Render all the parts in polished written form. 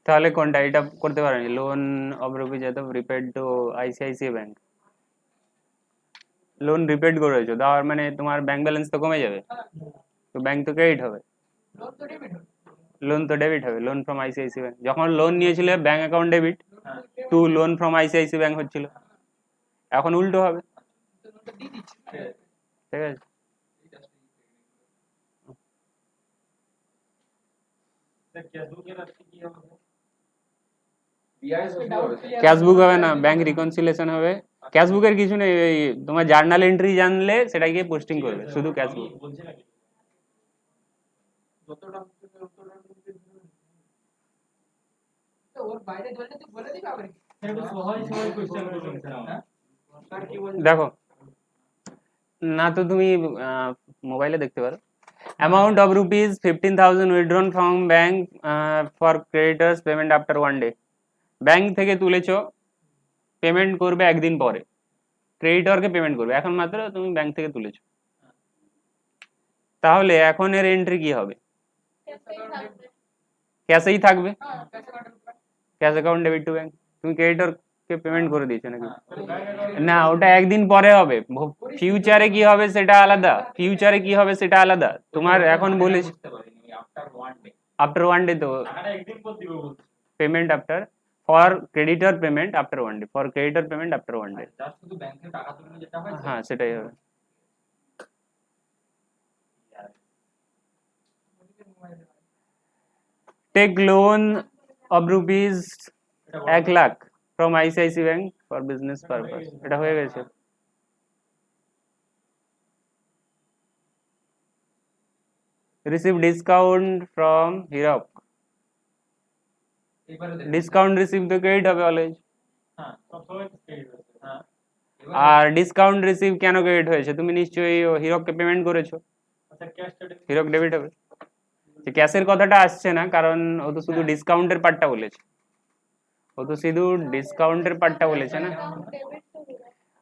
তাহলে কোনটা এটা করতে পারেনি? লোন অফ রুপিজ এত repaid to ICICI bank, loan repaid করেছো, তার মানে তোমার ব্যাংক ব্যালেন্স তো কমে যাবে, তো ব্যাংক তো ক্রেডিট হবে, লোন তো ডেবিট হবে, লোন ফ্রম আইসিআইসি ব্যাংক। যখন লোন নিয়েছিলে bank account debit two loan from ICICI bank হচ্ছিল, এখন উল্টো হবে, ঠিক আছে? ক্যাশবুক হবে না, ব্যাংক রিকনসিলেশন হবে। ক্যাশবুকের কিছু নেই, এই তোমার জার্নাল এন্ট্রি জানলে সেটা গিয়ে পোস্টিং করবে, শুধু ক্যাশবুক। দেখো না তো তুমি মোবাইলে দেখতে পারো। Amount of rupees 15,000 withdrawn from bank for creditors payment after 1 day. Bank থেকে তুলেছো, পেমেন্ট করবে একদিন পরে, ক্রেডিটরকে পেমেন্ট করবে, এখন মাত্র তুমি ব্যাংক থেকে তুলেছো, তাহলে এখন এর এন্ট্রি কি হবে? ক্যাশেই থাকবে, cash account debit to bank. তুমি ক্রেডিটরকে পেমেন্ট করে দিয়েছো নাকি? না, ওটা একদিন পরে হবে, ফিউচারে কি হবে সেটা আলাদা, ফিউচারে কি হবে সেটা আলাদা, তোমার এখন বলেছি আফটার 1 ডে, তো payment after, for creditor payment after 1 day, for creditor payment after 1 day, হ্যাঁ সেটাই হবে। Take loan of rupees 1 lakh from ICICI bank for business purpose, এটা হয়ে গেছে। Receive discount from Hirak, discount receive তো ক্রেডিট হবে অলওয়েজ, আর ডিসকাউন্ট রিসিভ কেন ক্রেডিট হয়েছে? তুমি নিশ্চয়ই হিরককে পেমেন্ট করেছো, হিরক ডেবিট হবে। ক্যাশের কথাটা আসছে না, কারণ ও তো শুধু ডিসকাউন্টের পার্টটা বলেছে, ও তো শুধু ডিসকাউন্টের পার্টটা বলেছে না,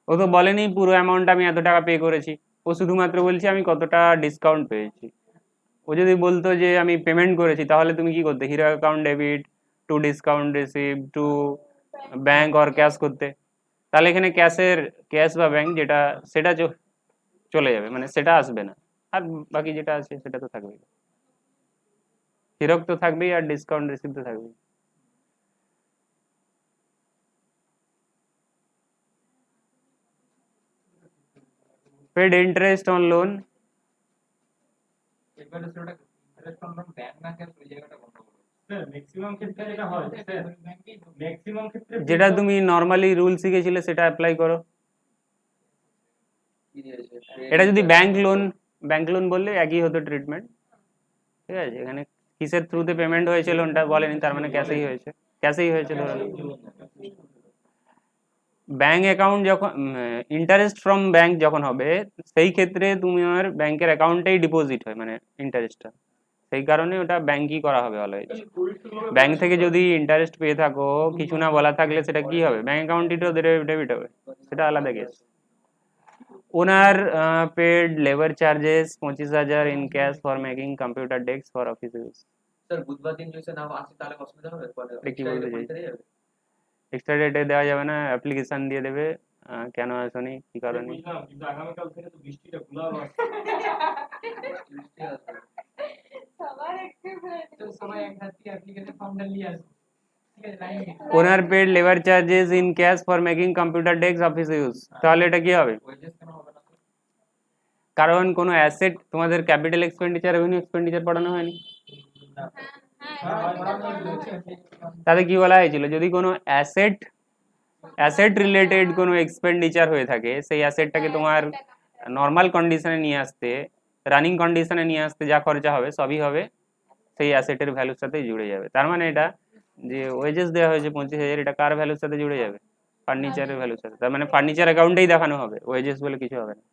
ও তো বলেনি পুরো অ্যামাউন্ট আমি এত টাকা পে করেছি, ও শুধুমাত্র বলছে আমি কতটা ডিসকাউন্ট পেয়েছি। ও যদি বলতো যে আমি পেমেন্ট করেছি, তাহলে তুমি কি করতে? Hero account debit two discount receive to bank or cash করতে, তাহলে এখানে ক্যাশের, ক্যাশ বা ব্যাংক যেটা সেটা চলে যাবে, মানে সেটা আসবে না, আর বাকি যেটা আছে সেটা তো থাকবেই, হিরক তো থাকবেই আর ডিসকাউন্ট রিসিভ তো থাকবেই। পেড ইন্টারেস্ট অন লোন, যেটা তুমি নর্মালি রুল শিখেছিলে সেটা অ্যাপ্লাই করো। এটা যদি ব্যাংক লোন, ব্যাংক লোন বললে একই হতো ট্রিটমেন্ট, ঠিক আছে? এখানে কিসের থ্রুতে পেমেন্ট হয়েছে লোনটা বলেনি, তার মানে ক্যাশেই হয়েছে, ক্যাশেই হয়েছে ধরে নাও। ব্যাংক অ্যাকাউন্ট যখন, ইন্টারেস্ট ফ্রম ব্যাংক যখন হবে, সেই ক্ষেত্রে তোমার ব্যাংকের অ্যাকাউন্টেই ডিপোজিট হয়, মানে ইন্টারেস্টটা, সেই কারণে ওটা ব্যাংকই করা হবে অলওয়েজ। ব্যাংক থেকে যদি ইন্টারেস্ট পেয়ে থাকো, কিছু না বলা থাকলে সেটা কি হবে? ব্যাংক অ্যাকাউন্টই তো ডেবিট হবে, সেটা আলাদা case. Owner paid labour charges 25,000 in cash for making computer desk for office use. এটা কি বলতে চাই? এক্সট্রা ডেটে দেওয়া যাবে না, অ্যাপ্লিকেশন দিয়ে দেবে, কেন আসনি, কি কারণে। Owner paid labour charges in cash for making computer desk office use, তাহলে এটা কি হবে? কারণ কোনো অ্যাসেট, তোমাদের ক্যাপিটাল এক্সপেন্ডিচার রেভিনিউ এক্সপেন্ডিচার পড়ানো হয়নি? তাতে কি বলা হয়েছিল? যদি কোনো অ্যাসেট, অ্যাসেট রিলেটেড কোনো এক্সপেন্ডিচার হয়ে থাকে, সেই অ্যাসেটটাকে তোমার নর্মাল কন্ডিশনে নিয়ে আসতে, রানিং কন্ডিশনে নিয়ে আসতে যা খরচা হবে সবই হবে সেই অ্যাসেটের ভ্যালুর সাথে জুড়ে যাবে। তার মানে এটা যে ওয়েজেস দেওয়া হয়েছে 25,000, এটা কার ভ্যালুর সাথে জুড়ে যাবে? ফার্নিচারের ভ্যালুর সাথে, তার মানে ফার্নিচার অ্যাকাউন্টেই দেখানো হবে, ওয়েজেস বলে কিছু হবে না,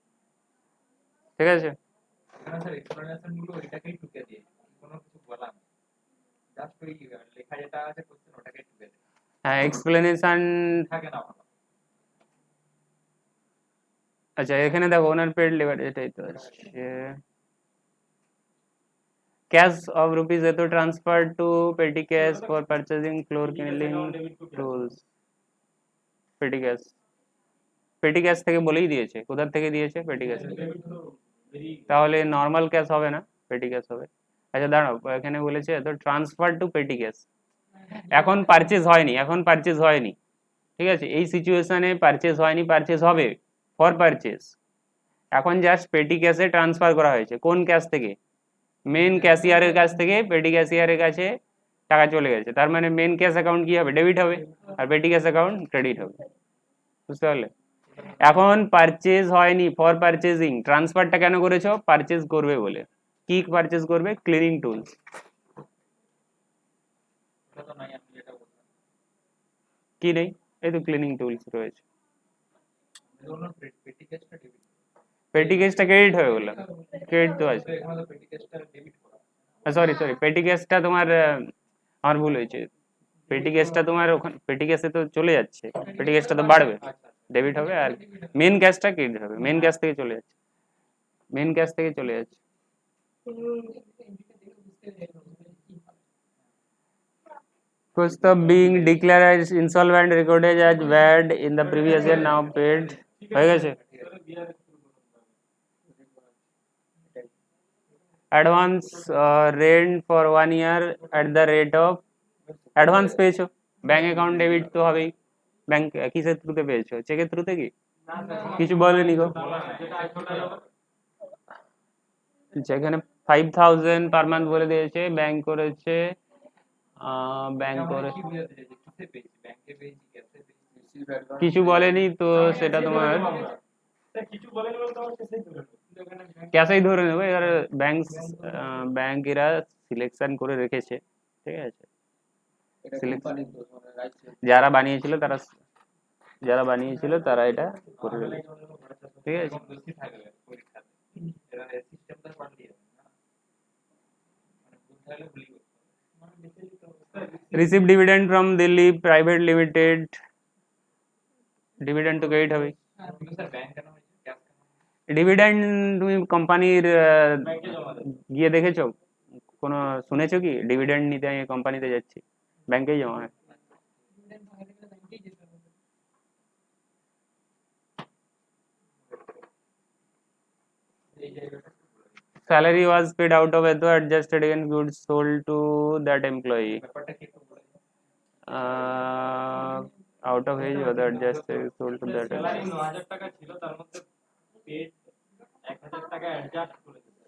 ঠিক আছে? হ্যাঁ, এক্সপ্লেনেশন, আচ্ছা এখানে দেখো ওনার পেড লেবার, এটাই তো আছে। ক্যাশ অফ রুপিস এত ট্রান্সফার টু পেটি cash for purchasing floor cleaning tools. পেটি ক্যাশ, পেটি ক্যাশ থেকে বলেই দিয়েছে, কোথা থেকে দিয়েছে, পেটি ক্যাশ। তাহলে নর্মাল ক্যাশ হবে না, পেটি ক্যাশ হবে। আচ্ছা দাঁড়াও, এখানে বলেছে তো ট্রান্সফার টু পেটি ক্যাশ, এখন পারচেজ হয়নি, এখন পারচেজ হয়নি, ঠিক আছে, এই সিচুয়েশনে পারচেজ হয়নি, পারচেজ হবে ফর পারচেজ। এখন জাস্ট পেটি ক্যাশে ট্রান্সফার করা হয়েছে, কোন ক্যাশ থেকে, মেন ক্যাশিয়ারের কাছ থেকে পেটি ক্যাশিয়ারের কাছে টাকা চলে গেছে, তার মানে মেন ক্যাশ অ্যাকাউন্ট কি হবে, ডেবিট হবে, আর পেটি ক্যাশ অ্যাকাউন্ট ক্রেডিট হবে, বুঝতে পারলে। এখন পারচেজ হয়নি, ফর পারচেজিং, ট্রান্সফারটা কেন করেছো, পারচেজ করবে বলে। কি পারচেজ করবে, ক্লিনিং টুলস। কি নেই, এই তো ক্লিনিং টুলস রয়েছে। পেটি ক্যাশটা ক্রেডিট হয়ে গেল, ক্রেডিট তো আছে, সরি সরি, পেটি ক্যাশটা তোমার আমার ভুল হয়েছে, পেটি ক্যাশটা তোমার ওখানে পেটি ক্যাশে তো চলে যাচ্ছে, পেটি ক্যাশটা তো বাড়বে, ডেবিট হবে, আর মেন ক্যাশটা ক্রেডিট হবে, মেন ক্যাশ থেকে চলে যাচ্ছে, মেন ক্যাশ থেকে চলে যাচ্ছে। Kustov being declared as insolvent recorded as bad in the previous year now paid হয়ে গেছে। Advance rent for 1 year at the rate of, advance পেয়েছো, ব্যাংক অ্যাকাউন্ট ডেবিট তো হবেই, ব্যাংক কিসের থ্রুতে পেয়েছো, চেকের থ্রুতে কি কিছু বলেনি গো, যেখানে 5000 পার মান্থ বলে দিয়েছে, ব্যাংক করেছে, ব্যাংক করে কিছু বলেনি তো, সেটা তোমার ক্যাশেই ধরে নেবে, এবার ব্যাংক, ব্যাংক এরা সিলেকশন করে রেখেছে, ঠিক আছে, যারা বানিয়েছিল তারা, যারা বানিয়েছিল তারা এটা করে রেখেছে, ঠিক আছে। Receive dividend from Delhi private limited, dividend তো ক্রেডিট হবে। ডিভিডেন্ড তুমি কোম্পানির গিয়ে দেখেছো, কোনো শুনেছো কি ডিভিডেন্ড নিতে আমি কোম্পানিতে যাচ্ছি, ব্যাংকেই জমা হয়। Salary was paid out of Eto adjusted against goods sold to that employee. Out of his other adjusted sold to that employee. 9,000 টাকা ছিল, তার মধ্যে পেড 1,000 টাকা অ্যাডজাস্ট করে দিতে।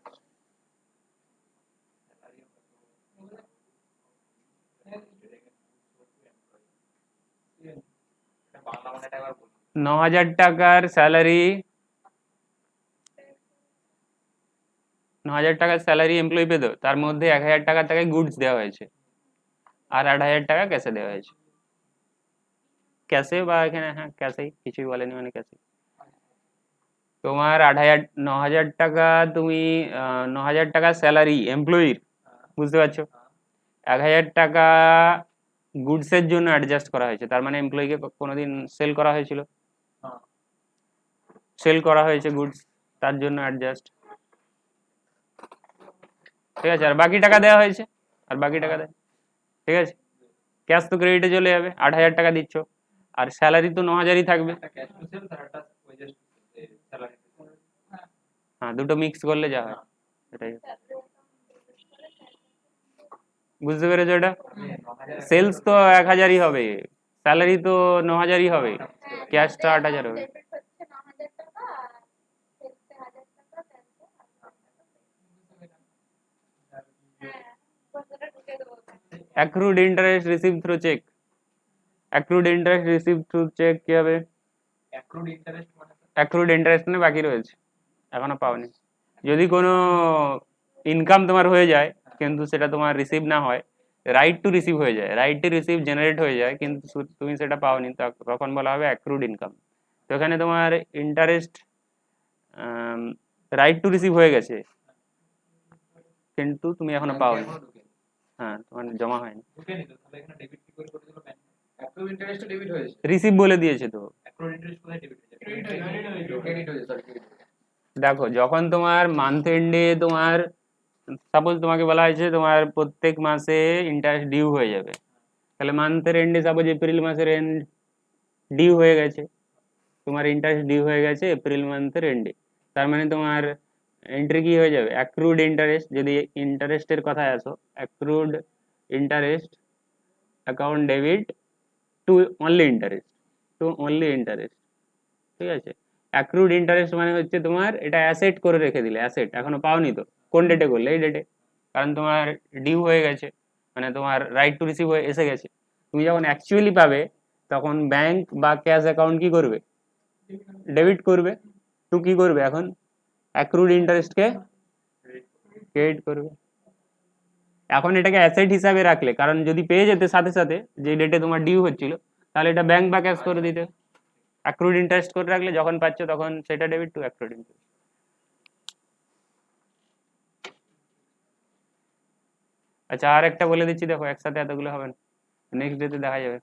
হাজার টাকার স্যালারি, 9,000 টাকার স্যালারি এমপ্লয়ি পেত, তার মধ্যে 1,000 টাকা তাকে গুডস দেওয়া হয়েছে, আর 8,000 টাকা ক্যাশে দেওয়া হয়েছে, ক্যাশে বা এখানে হ্যাঁ ক্যাশেই, কিছুই বলেনি মানে ক্যাশে। তোমার 9,000 টাকা, তুমি 9,000 টাকা স্যালারি এমপ্লয়ির, বুঝতে পারছো, 1,000 টাকা গুডসের জন্য অ্যাডজাস্ট করা হয়েছে, তার মানে এমপ্লয়িকে কোনোদিন সেল করা হয়েছিল, সেল করা হয়েছে গুডস, তার জন্য অ্যাডজাস্ট, ঠিক আছে, আর বাকি টাকা দেওয়া হয়েছে, আর বাকি টাকা দেয়, ঠিক আছে। ক্যাশ তো ক্রেডিটে চলে যাবে, 8,000 টাকা দিচ্ছ, আর স্যালারি তো 9,000ই থাকবে, হ্যাঁ দুটো মিক্স করলে যা হয় এটাই, বুঝতে পেরেছো এটা। সেলস তো 1,000ই হবে, স্যালারি তো 9,000ই হবে, ক্যাশটা 8,000 হবে। accrued interest received through check, accrued interest received through check কি হবে, accrued interest মানে বাকি রয়েছে, এখনো পাওনি, যদি কোনো ইনকাম তোমার হয়ে যায় কিন্তু সেটা তোমার রিসিভ না হয়, রাইট টু রিসিভ হয়ে যায়, রাইট টু রিসিভ জেনারেট হয়ে যায় কিন্তু তুমি সেটা পাওনি, তখন বলা হবে অ্যাক্রুড ইনকাম। তো এখানে তোমার ইন্টারেস্ট রাইট টু রিসিভ হয়ে গেছে কিন্তু তুমি এখনো পাওনি, হ্যাঁ তোমার জমা হয়নি, রিসিভ বলে দিয়েছে তো। দেখো যখন তোমার মান্থ এন্ডে তোমার সাপোজ তোমাকে বলা হয়েছে তোমার প্রত্যেক মাসে ইন্টারেস্ট ডিউ হয়ে যাবে, তাহলে মান্থের এন্ডে সাপোজ এপ্রিল মাসের এন্ড ডিউ হয়ে গেছে, তোমার ইন্টারেস্ট ডিউ হয়ে গেছে এপ্রিল মান্থের এন্ডে, তার মানে তোমার এন্ট্রি কি হয়ে যাবে অ্যাক্রুড ইন্টারেস্ট, যদি ইন্টারেস্টের কথায় আসো accrued interest account debit to only interest, to only interest, ঠিক আছে। অ্যাক্রুড ইন্টারেস্ট মানে হচ্ছে তোমার এটা অ্যাসেট করে রেখে দিলে, অ্যাসেট এখনো পাওনি তো, কোন ডেটে করলে এই ডেটে, কারণ তোমার ডিউ হয়ে গেছে, মানে তোমার রাইট টু রিসিভ হয়ে এসে গেছে, তুমি যখন অ্যাকচুয়ালি পাবে তখন ব্যাংক বা ক্যাশ অ্যাকাউন্ট কি করবে, ডেবিট করবে, টু কি করবে এখন অ্যাক্রুড ইন্টারেস্টকে ক্রেডিট করবে। এখন এটাকে অ্যাসেট হিসাবে রাখলে, কারণ যদি পেয়ে যেতে সাথে সাথে যে ডেটে তোমার ডিউ হচ্ছিল, তাহলে এটা ব্যাংক বা ক্যাশ করে দিতে, অ্যাক্রুড ইন্টারেস্ট করে রাখলে যখন পাচ্ছ তখন সেটা ডেবিট টু অ্যাক্রুড ইন্টারেস্ট। আচ্ছা আর একটা বলে দিচ্ছি, দেখো একসাথে এতগুলো হবে না, নেক্সট ডেতে দেখা যাবে।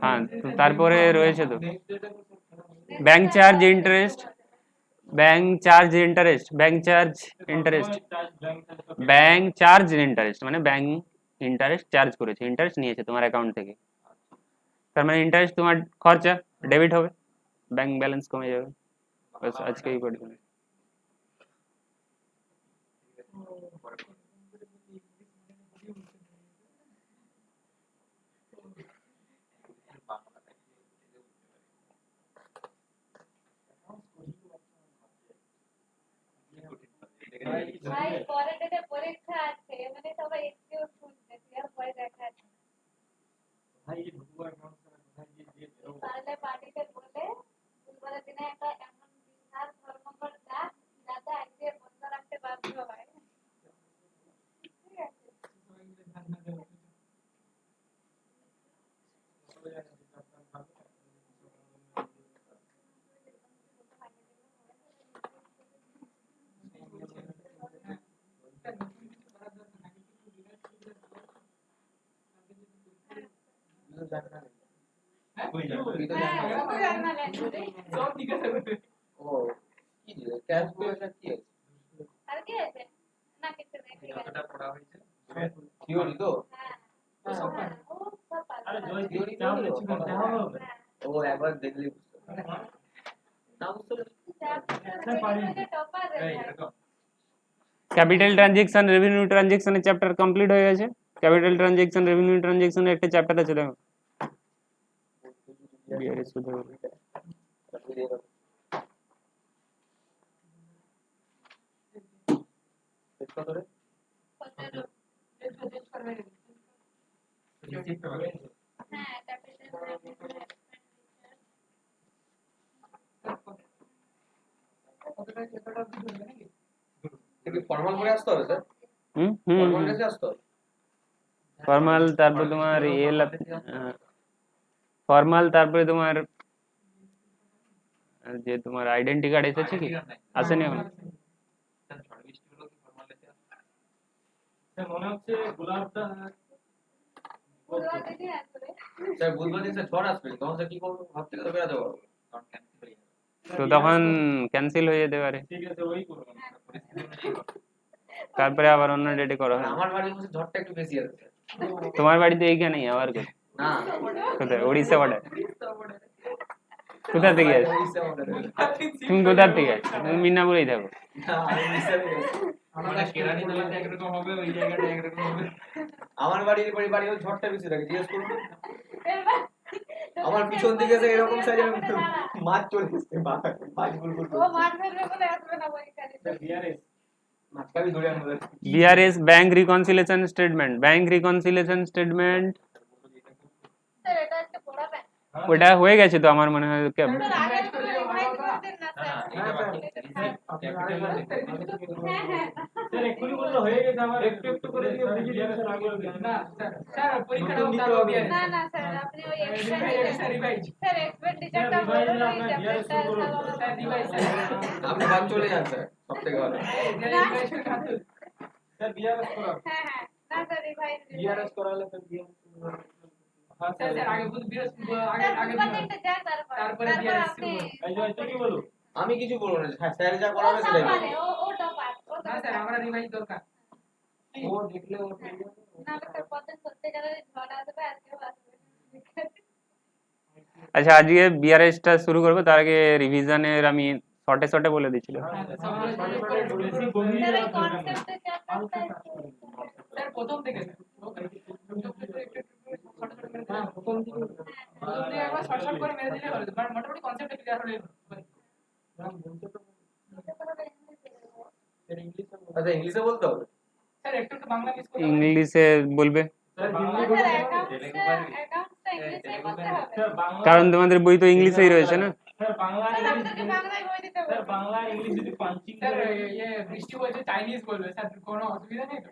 হ্যাঁ তো তারপরে রয়েছে তো bank charge interest, bank charge interest, bank charge interest, bank charge interest মানে ব্যাংক ইন্টারেস্ট চার্জ করেছে, ইন্টারেস্ট নিয়েছে তোমার অ্যাকাউন্ট থেকে, তার মানে ইন্টারেস্ট তোমার খরচা ডেবিট হবে, ব্যাংক ব্যালেন্স কমে যাবে, বাস আজকেই করে দিলাম। ভাই পরের ডেটে পরীক্ষা আছে, মানে সবাই এক্সকিউজ শুনতেছি আর পরে দেখা আছে। তাহলে পার্টিতে বলে বুধবার দিনে একটা এমন বিশাল ধর্মঘট ডাক যাতে আজকে বন্ধ রাখতে বাধ্য হয়, ঠিক আছে। আর কি আছে না, কিছু নেই, ঠিক আছে। থিওরি তো হ্যাঁ ও সব পারবে। থিওরি তো ও একবার দেখলেই বুঝতে পারবে। না বুঝতে পারলে টপার রে ভাই। ক্যাপিটাল ট্রানজেকশন রেভিনিউ ট্রানজেকশনের চ্যাপ্টার কমপ্লিট হয়ে গেছে, ক্যাপিটাল ট্রানজেকশন রেভিনিউ ট্রানজেকশনের একটা চ্যাপ্টার আছে দেখো, বিআরএস শুধু হ্যাঁ ক্যাপিটাল ফর্মাল করে আসতে হবে স্যার, হুম হুম ফর্মাল ড্রেসে আসতে হবে। ফর্মাল, তারপর তোমার ফর্মাল, তারপরে তোমার যে তোমার আইডেন্টি কার্ড এসেছে কি আসেনি এখন, মনে হচ্ছে গোলাপটা বুধবার দিনই আসবে। স্যার বুধবার দিন স্যার ঝড় আসবে, তখন স্যার কি করবো, ভাব থেকে তো বেরাতে পারবো না। তো তখন ক্যান্সেল হয়ে যেতে পারে, ঠিক আছে ওই করব, তারপরে আবার অন্য ডেটে করা হবে। আমার বাড়ির মধ্যে ঝড়টা একটু বেশি আছে স্যার। তোমার বাড়িতে এইখানেই আবার কোথায়? না কোথায়? উড়িষ্যা বর্ডার? কোথা থেকে আসছো তুমি, কোথা থেকে আসছো তুমি? মিদনাপুরেই থাকো? আমার বাড়ির বাড়ি ঝড়টা বেশি থাকে, জিজ্ঞেস করুন। আমার পিছন দিকে যে এরকম সাইজের মাছ চলে এসছে, মাছ গুলগুল ও মার ফেলবে বলে আসবে না পরীক্ষা দিতে। মাছটা আমি ধরে আনবো। BRS bank reconciliation statement, bank reconciliation statement sir এটা আজকে পড়াবেন? ওটা হয়ে গেছে তো আমার মনে হয়। স্যার আগে করে রিভাইজ করে দেন না স্যার। হ্যাঁ হ্যাঁ স্যার এক্ষুনি বললো হয়ে গেছে, আমার একটু একটু করে দিয়ে বুঝিয়ে দিন স্যার, আগে না স্যার, স্যার পরীক্ষাটা চালু হবে না না স্যার আপনি ওই স্যার এক্সপেন্ডিচারটা বলুন, ওই চ্যাপ্টারটা স্যার রিভাইজ আপনি বাদ চলে যান স্যার, সব থেকে ভালো। স্যার বিআরএস করা, হ্যাঁ হ্যাঁ না স্যার রিভাইজ বিআরএস করালে স্যার বিআরএস, স্যার আগে বুঝ বিআরএস আগে আগে আগে বুধবার দিনটা যান, তারপরে তারপরে বিআরএস আপনি এই যে কি বলো আমি কিছু বলবো না, স্যার যা ও করাবে সেটাই সামনে করবো। ও টপার ও না স্যার আমরা রিভাইজ দরকার ও দেখলে ও ঠিক আছে না স্যার পথে চলতে গেলে ঝড় আসবে আর কেউ আসবে আচ্ছা আজকে বিআরএসটা শুরু করবো, তার আগে রিভিশনের আমি শর্টে শর্টে বলে দিচ্ছিলাম। স্যার এই কনসেপ্টে চ্যাপ্টারটা স্যার প্রথম থেকে স্যার প্রথম থেকে একবার শর্ট শর্ট করে মেরে দিলে হলো, বাট মোটামুটি কনসেপ্টটা ক্লিয়ার হলে আচ্ছা ইংলিশে বলতে হবে? স্যার একটু একটু বাংলা মিস করতে ইংলিশে বলবে, অ্যাকাউন্টসটা ইংলিশেই বলতে হবে কারণ তোমাদের বই তো ইংলিশেই রয়েছে না। স্যার বাংলা স্যার আপনাকে বাংলায় বই দিতে স্যার বলবো বাংলা ইংলিশ যদি পাঞ্চিং স্যার ये বৃষ্টি বলছে চাইনিজ বলবে স্যার, কোনো অসুবিধা নেই তো?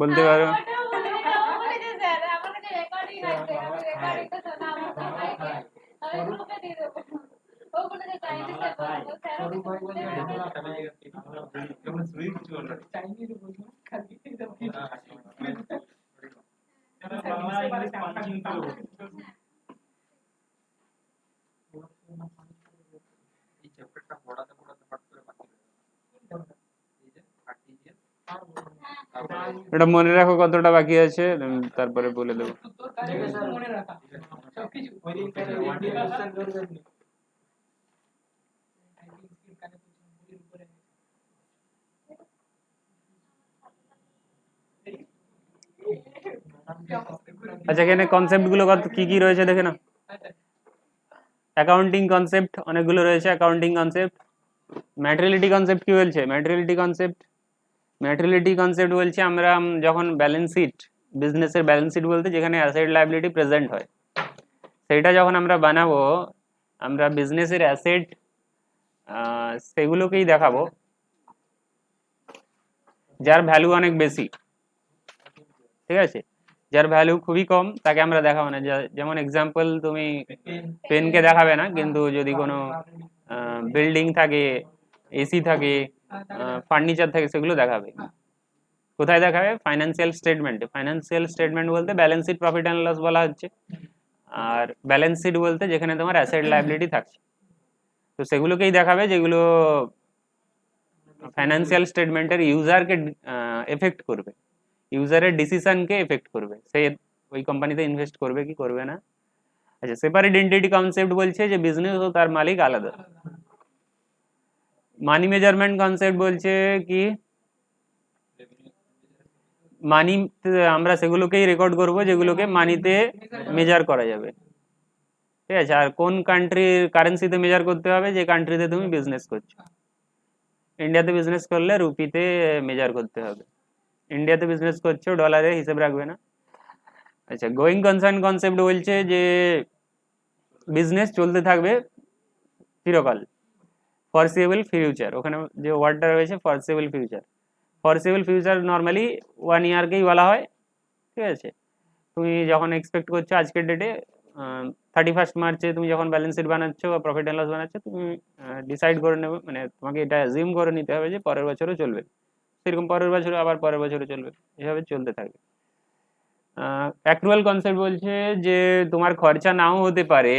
বলতে পারো। ওটাও বলিনি না, ও বলেছে স্যার আমার কাছে রেকর্ডিং আছে, আমি রেকর্ডিংটা শোনাবো সবাইকে, আমি গ্রুপে দিয়ে দেবো। ও বলেছে চাইনিজে বলবো, স্যার সরু ভাই বলছে বাংলা চাইনিজ বলবো খালি ইংলিশ পাঞ্চিং এই চ্যাপ্টারটা পড়াতে পড়াতে হট করে বাকি এই যে আর্টিজিয়ান এটা মনে রাখো কতটা বাকি আছে, তারপরে বলে দেবো। তোর কাছে শুধু মনে রাখা সবকিছু ওই দিন স্যার ওয়ান ডে কোশ্চেন করবেন টাইপিং স্কিল কানে বইয়ের উপরে আচ্ছা এখানে কনসেপ্ট গুলো কি কি রয়েছে দেখে নাও। অ্যাকাউন্টিং কনসেপ্ট অনেকগুলো রয়েছে। অ্যাকাউন্টিং কনসেপ্ট, ম্যাটেরিয়ালিটি কনসেপ্ট কি বলছে? ম্যাটেরিয়ালিটি কনসেপ্ট বলছে আমরা যখন ব্যালেন্স শিট, বিজনেসের ব্যালেন্স শিট বলতে যেখানে অ্যাসেট লায়াবিলিটি প্রেজেন্ট হয়, সেইটা যখন আমরা বানাবো, আমরা বিজনেসের অ্যাসেট সেগুলোকেই দেখাবো যার ভ্যালু অনেক বেশি, ঠিক আছে? যার ভ্যালু খুবই কম তাকে আমরা দেখাবো না। যেমন এক্সাম্পল, তুমি পেনকে দেখাবে না, কিন্তু যদি কোনো বিল্ডিং থাকে, এসি থাকে, ফার্নিচার থাকে, সেগুলো দেখাবে। কোথায় দেখাবে? ফাইন্যান্সিয়াল স্টেটমেন্টে। ফাইন্যান্সিয়াল স্টেটমেন্ট বলতে balance sheet, profit and loss বলা হচ্ছে। আর ব্যালেন্স শিট বলতে যেখানে তোমার অ্যাসেট লায়াবিলিটি থাকছে, তো সেগুলোকেই দেখাবে যেগুলো ফাইন্যান্সিয়াল স্টেটমেন্টের ইউজারকে এফেক্ট করবে, ইউজারের ডিসিশনকে এফেক্ট করবে, সে ওই কোম্পানিতে ইনভেস্ট করবে কি করবে না। আচ্ছা, সেপারেট এন্টিটি কনসেপ্ট বলছে যে বিজনেস ও তার মালিক আলাদা। মানি মেজারমেন্ট কনসেপ্ট বলছে কি মানি আমরা সেগুলোকেই রেকর্ড করব যেগুলোকে মানিতে মেজার করা যাবে, ঠিক আছে? আর কোন কান্ট্রির কারেন্সিতে মেজার করতে হবে? যে কান্ট্রিতে তুমি বিজনেস করছো। ইন্ডিয়াতে বিজনেস করলে রুপিতে মেজার করতে হবে, ইন্ডিয়াতে বিজনেস করছো ডলারে হিসেব রাখবে না। আচ্ছা, গোয়িং কনসার্ন কনসেপ্ট বলছে যে বিজনেস চলতে থাকবে চিরকাল, ফরসিয়েবল ফিউচার। ওখানে যে ওয়ার্ডটা রয়েছে ফরসিয়েবল ফিউচার, ফরসিয়েবল ফিউচার নর্মালি 1 ইয়ারকেই বলা হয়, ঠিক আছে? তুমি যখন এক্সপেক্ট করছো আজকের ডেটে 31 মার্চে তুমি যখন ব্যালেন্স শিট বানাচ্ছো বা প্রফিট অ্যান্ড লস বানাচ্ছো, তুমি ডিসাইড করে নেবে, মানে তোমাকে এটা অ্যাজিউম করে নিতে হবে যে পরের বছরও চলবে, সেরকম পরের বছর আবার পরের বছরও চলবে, এভাবে চলতে থাকবে। অ্যাক্রুয়াল কনসেপ্ট বলছে যে তোমার খরচা নাও হতে পারে,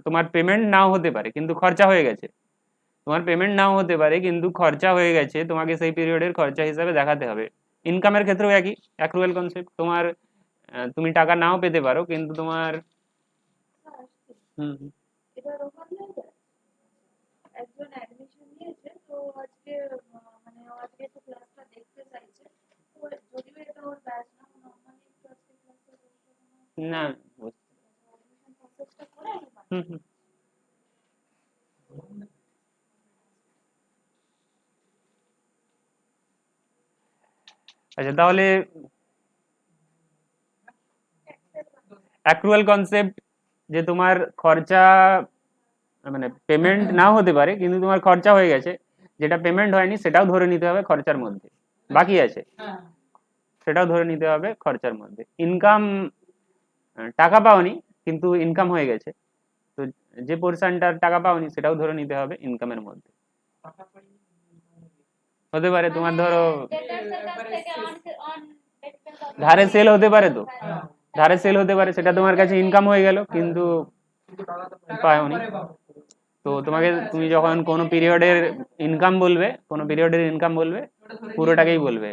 তোমার পেমেন্ট নাও হতে পারে কিন্তু খরচা হয়ে গেছে, তোমার পেমেন্ট নাও হতে পারে কিন্তু খরচা হয়ে গেছে, তোমাকে সেই পিরিয়ডের খরচা হিসাবে দেখাতে হবে। ইনকামের ক্ষেত্রেও একই অ্যাক্রুয়াল কনসেপ্ট, তোমার তুমি টাকা নাও পেতে পারো কিন্তু তোমার এটা রোহন একজন অ্যাডমিশন নিয়েছে, তো আজকে মানে ও আজকে একটু ক্লাসটা দেখতে চাইছে, তো যদিও এটা ওর ব্যাচ না, নর্মালি একটু আজকে ক্লাসটা না। অ্যাডমিশন প্রসেসটা করে আমি আচ্ছা, তাহলে অ্যাক্রুয়াল কনসেপ্ট যে তোমার খরচা মানে পেমেন্ট নাও হতে পারে কিন্তু তোমার খরচা হয়ে গেছে, যেটা পেমেন্ট হয়নি সেটাও ধরে নিতে হবে খরচার মধ্যে, বাকি আছে সেটাও ধরে নিতে হবে খরচার মধ্যে। ইনকাম, টাকা পাওনি কিন্তু ইনকাম হয়ে গেছে, তো যে পোর্শনটার টাকা পাওনি সেটাও ধরে নিতে হবে ইনকামের মধ্যে। হতে পারে তোমার ধরো ধারে সেল হতে পারে, তো ধারে সেল হতে পারে, সেটা তোমার কাছে ইনকাম হয়ে গেল কিন্তু পাওনি, তো তো তুমি যখন কোনো পিরিয়ডের ইনকাম বলবে, পুরোটাকেই বলবে,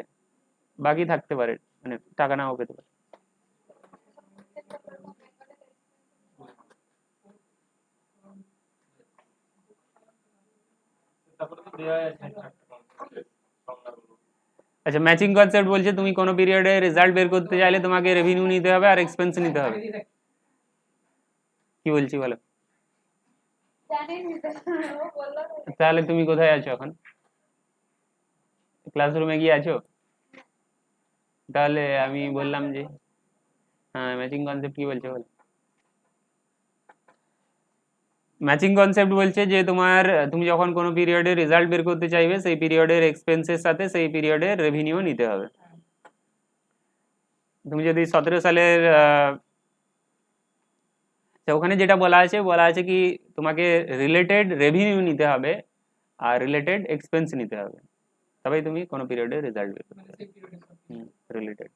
বাকি থাকতে পারে, মানে টাকা নাও পেতে পারে। আচ্ছা, ম্যাচিং কনসেপ্ট বলছে তুমি কোনো পিরিয়ডে রেজাল্ট বের করতে চাইলে তোমাকে রেভিনিউ নিতে হবে আর এক্সপেন্স নিতে হবে। কি বলছি বলো? তাহলে তুমি কোথায় আছো এখন? ক্লাসরুমে গিয়ে আছো? তাহলে আমি বললাম যে হ্যাঁ, ম্যাচিং কনসেপ্ট কি বলছে বলো? ম্যাচিং কনসেপ্ট বলছে যে তুমি যখন কোনো পিরিয়ডে রেজাল্ট বের করতে চাইবে, সেই পিরিয়ডের এক্সপেন্সের সাথে সেই পিরিয়ডের রেভিনিউ নিতে হবে। তুমি যদি 17 সালের ওখানে যেটা বলা আছে কি তোমাকে রিলেটেড রেভিনিউ নিতে হবে আর রিলেটেড এক্সপেন্স নিতে হবে, তবেই তুমি কোনো পিরিয়ডে রেজাল্ট বের করতে পারবে। রিলেটেড।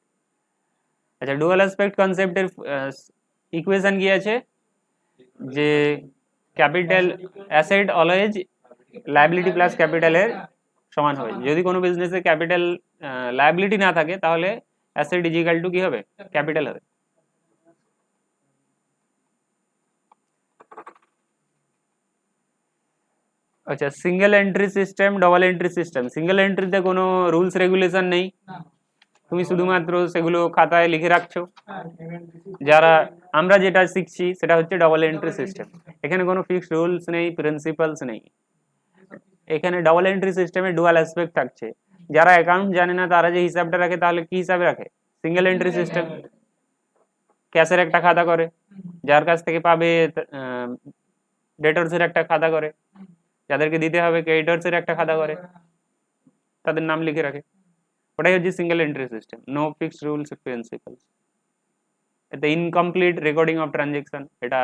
আচ্ছা, ডুয়াল অ্যাসপেক্ট কনসেপ্টের ইকুয়েশন কি আছে? যে capital asset always liability plus ক্যাপিটালের সমান হবে। যদি কোনো বিজনেসে ক্যাপিটাল লায়াবিলিটি না থাকে তাহলে অ্যাসেট ইজ ইকুয়াল টু কি হবে? ক্যাপিটাল হবে। আচ্ছা, single entry system, double entry system. Single এন্ট্রিতে কোনো রুলস রেগুলেশন নেই, তুমি শুধুমাত্র সেগুলো খাতায় লিখে রাখছো। যারা আমরা যেটা শিখছি সেটা হচ্ছে ডবল এন্ট্রি সিস্টেম। এখানে কোনো ফিক্সড রুলস নেই, প্রিন্সিপালস নেই। এখানে ডবল এন্ট্রি সিস্টেমে ডুয়াল অ্যাসপেক্ট থাকছে। যারা অ্যাকাউন্ট জানে না তারা যে হিসাবটা রাখে, তাহলে কি হিসাবে রাখে? Single entry system. ক্যাশের একটা খাতা করে, যার কাছ থেকে পাবে ডেটরসের একটা খাতা করে, যাদেরকে দিতে হবে ক্রেডিটরসের একটা খাতা করে, তাদের নাম লিখে রাখে। ওটাই হচ্ছে single entry system. No fixed rules principles. এতে ইনকমপ্লিট রেকর্ডিং অফ ট্রানজেকশন, এটা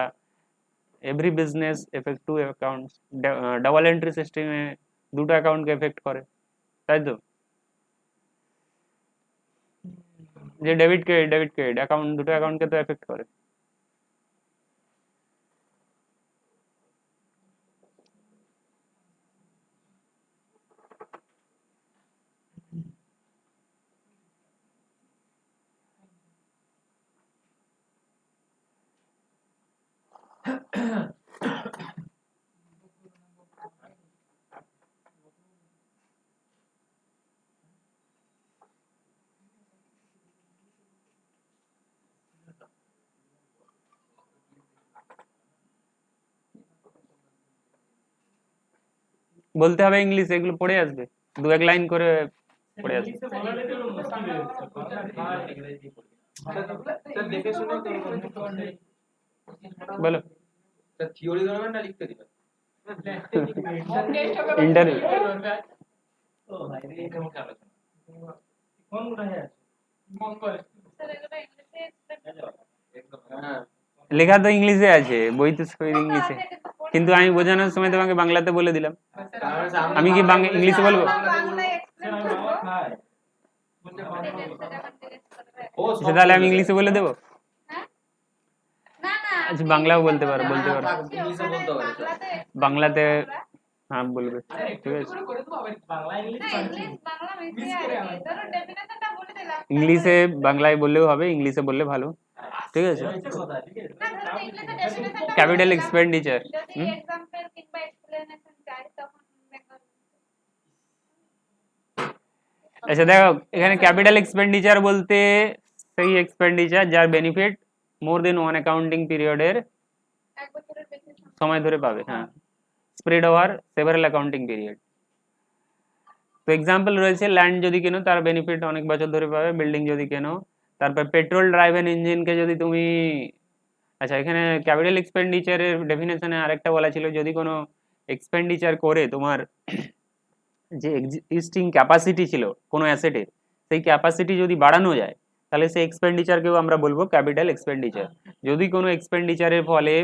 every business effect to accounts. Double entry সিস্টেমে দুটো অ্যাকাউন্টকে এফেক্ট করে, তাই তো? যে ডেবিট ক্রেডিট অ্যাকাউন্ট, দুটো অ্যাকাউন্টকে তো এফেক্ট করে। বলতে হবে ইংলিশ, এগুলো পড়ে আসবে, দু এক লাইন করে পড়ে আসবে। বলো। থিওরি ধরবেন না লিখতে দিবেন? ইন্টারভিউ লেখা তো ইংলিশে আছে, বই তো সব ইংলিশে, কিন্তু আমি বোঝানোর সময় তোমাকে বাংলাতে বলে দিলাম। আমি কি ইংলিশে বলবো? তাহলে আমি ইংলিশে বলে দেবো? আচ্ছা, বাংলাও বলতে পারো। বাংলাতে হ্যাঁ বলবে, ঠিক আছে। ইংলিশে বাংলায় বললেও হবে, ইংলিশে বললে ভালো, ঠিক আছে। ক্যাপিটাল এক্সপেন্ডিচার, আচ্ছা দেখো, এখানে ক্যাপিটাল এক্সপেন্ডিচার বলতে সেই এক্সপেন্ডিচার যার বেনিফিট মোর দেন ওয়ান অ্যাকাউন্টিং পিরিয়ডের সময় ধরে পাবে, হ্যাঁ, spread over several accounting period. তো এক্সাম্পল রয়েছে, ল্যান্ড যদি কেনো তার বেনিফিট অনেক বছর ধরে পাবে, বিল্ডিং যদি কেনো, তারপর পেট্রোল ড্রাইভেন ইঞ্জিনকে যদি তুমি, আচ্ছা এখানে ক্যাপিটাল এক্সপেন্ডিচারের ডেফিনেশনে আরেকটা বলা ছিল, যদি কোনো এক্সপেন্ডিচার করে তোমার যে এক্সিস্টিং ক্যাপাসিটি ছিল কোনো অ্যাসেটের, সেই ক্যাপাসিটি যদি বাড়ানো যায় তাহলে সেই এক্সপেন্ডিচারকেও আমরা বলবো ক্যাপিটাল এক্সপেন্ডিচার। যদি কোনো এক্সপেন্ডিচারের ফলে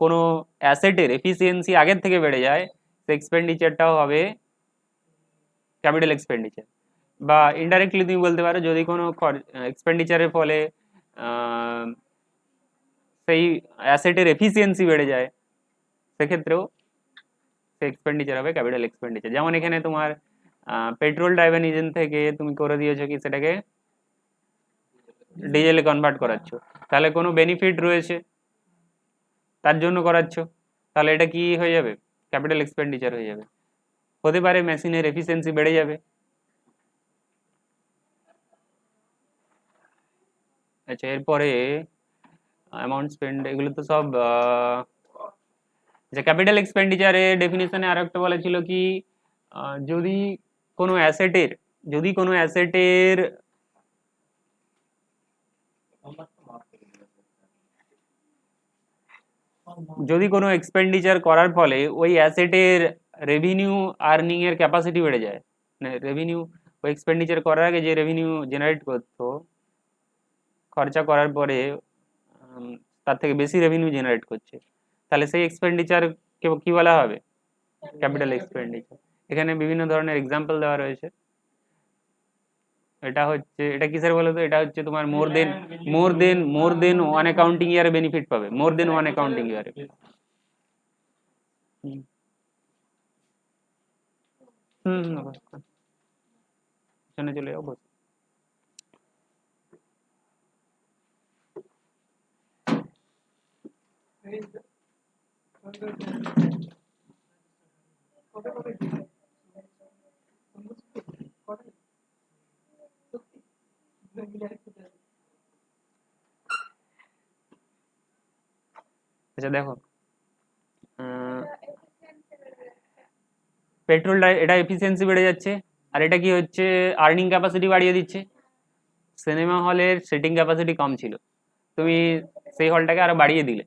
কোনো অ্যাসেটের এফিসিয়েন্সি আগের থেকে বেড়ে যায়, সেই এক্সপেন্ডিচারটাও হবে ক্যাপিটাল এক্সপেন্ডিচার। বা ইনডাইরেক্টলি তুমি বলতে পারো, যদি কোনো এক্সপেন্ডিচারের ফলে সেই অ্যাসেটের এফিসিয়েন্সি বেড়ে যায়, সেক্ষেত্রেও সে এক্সপেন্ডিচার হবে ক্যাপিটাল এক্সপেন্ডিচার। যেমন এখানে তোমার পেট্রোল ড্রাইভার ইঞ্জিন থেকে তুমি করে দিয়েছো কি সেটাকে ডিজেলে কনভার্ট করাচ্ছ, তাহলে কোনো বেনিফিট রয়েছে তার জন্য করাচ্ছ, তাহলে এটা কি হয়ে যাবে ক্যাপিটাল এক্সপেন্ডিচার হয়ে যাবে। হতে পারে মেশিনের এফিসিয়েন্সি বেড়ে যাবে। আচ্ছা, এরপরে অ্যামাউন্ট স্পেন্ড, এগুলো তো সব যে ক্যাপিটাল এক্সপেন্ডিচারের ডেফিনেশনে আর একটা বলা ছিল কি যদি কোনো অ্যাসেটের যদি কোনো এক্সপেন্ডিচার করার ফলে ওই অ্যাসেটের রেভিনিউ আর্নিং এর ক্যাপাসিটি বেড়ে যায়, মানে রেভিনিউ ওই এক্সপেন্ডিচার করার আগে যে রেভিনিউ জেনারেট করতো খরচা করার পরে তার থেকে বেশি রেভিনিউ জেনারেট করছে, তাহলে সেই এক্সপেন্ডিচার কি বলা হবে ক্যাপিটাল এক্সপেন্ডিচার। এখানে বিভিন্ন ধরনের এক্সাম্পল দেওয়া রয়েছে। এটা কিসের বলো তো, এটা হচ্ছে তোমার মোর দেন ওয়ান অ্যাকাউন্টিং ইয়ারে বেনিফিট পাবে, মোর দেন ওয়ান অ্যাকাউন্টিং ইয়ারে। শুনে চলে যাও বস। আচ্ছা দেখো, পেট্রোল এটা এফিসিয়েন্সি বেড়ে যাচ্ছে, আর এটা কি হচ্ছে আর্নিং ক্যাপাসিটি বাড়িয়ে দিচ্ছে। সিনেমা হলের সিটিং ক্যাপাসিটি কম ছিল, তুমি সেই হলটাকে আরো বাড়িয়ে দিলে,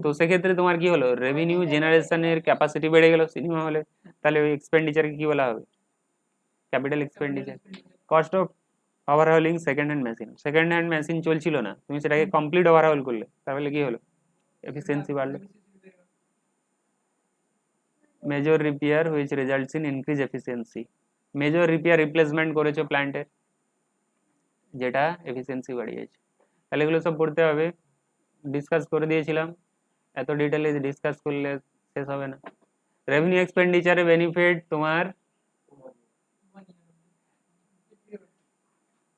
তো সেক্ষেত্রে তোমার কি হলো রেভিনিউ জেনারেশনের ক্যাপাসিটি বেড়ে গেল সিনেমা হলে, তাহলে ওই এক্সপেন্ডিচারকে কি বলা হবে capital expenditure. Cost of overhauling second hand machine চলছিল না, তুমি সেটাকে কমপ্লিট ওভারহল করলে, তাহলে কি হলো এফিসিয়েন্সি বাড়লো। Major repair which results in increase efficiency, major repair replacement করেছো প্ল্যান্টের, যেটা এফিসিয়েন্সি বাড়িয়েছে। তাহলে এগুলো সব পড়তে হবে, ডিসকাস করে দিয়েছিলাম, এত ডিটেলে ডিসকাস করলে শেষ হবে না। রেভিনিউ এক্সপেন্ডিচারে বেনিফিট তোমার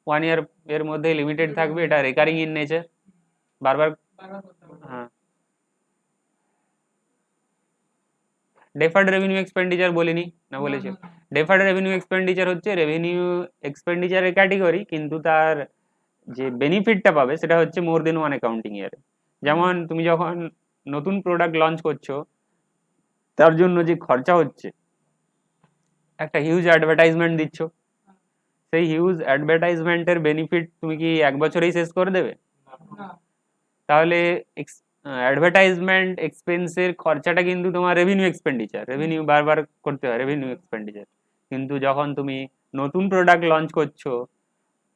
1 ইয়ার এর মধ্যে লিমিটেড থাকবে, এটা রেকারিং ইন নেচার, বারবার। হ্যাঁ, ডেফার্ড রেভিনিউ এক্সপেন্ডিচার বলিনি না, বলেছি। ডেফার্ড রেভিনিউ এক্সপেন্ডিচার হচ্ছে রেভিনিউ এক্সপেন্ডিচারের ক্যাটেগরি, কিন্তু তার যে বেনিফিটটা পাবে সেটা হচ্ছে মোর দেন ওয়ান অ্যাকাউন্টিং ইয়ারে। যেমন তুমি যখন নতুন প্রোডাক্ট লঞ্চ করছো তার জন্য যে খরচা হচ্ছে, একটা হিউজ অ্যাডভার্টাইজমেন্ট দিচ্ছ, সেই হিউজ অ্যাডভার্টাইজমেন্টের বেনিফিট তুমি কি এক বছরেই শেষ করে দেবে? তাহলে অ্যাডভার্টাইজমেন্ট এক্সপেন্সের খরচাটা কিন্তু তোমার রেভিনিউ এক্সপেন্ডিচার, রেভিনিউ বারবার করতে হয় রেভিনিউ এক্সপেন্ডিচার। কিন্তু যখন তুমি নতুন প্রোডাক্ট লঞ্চ করছো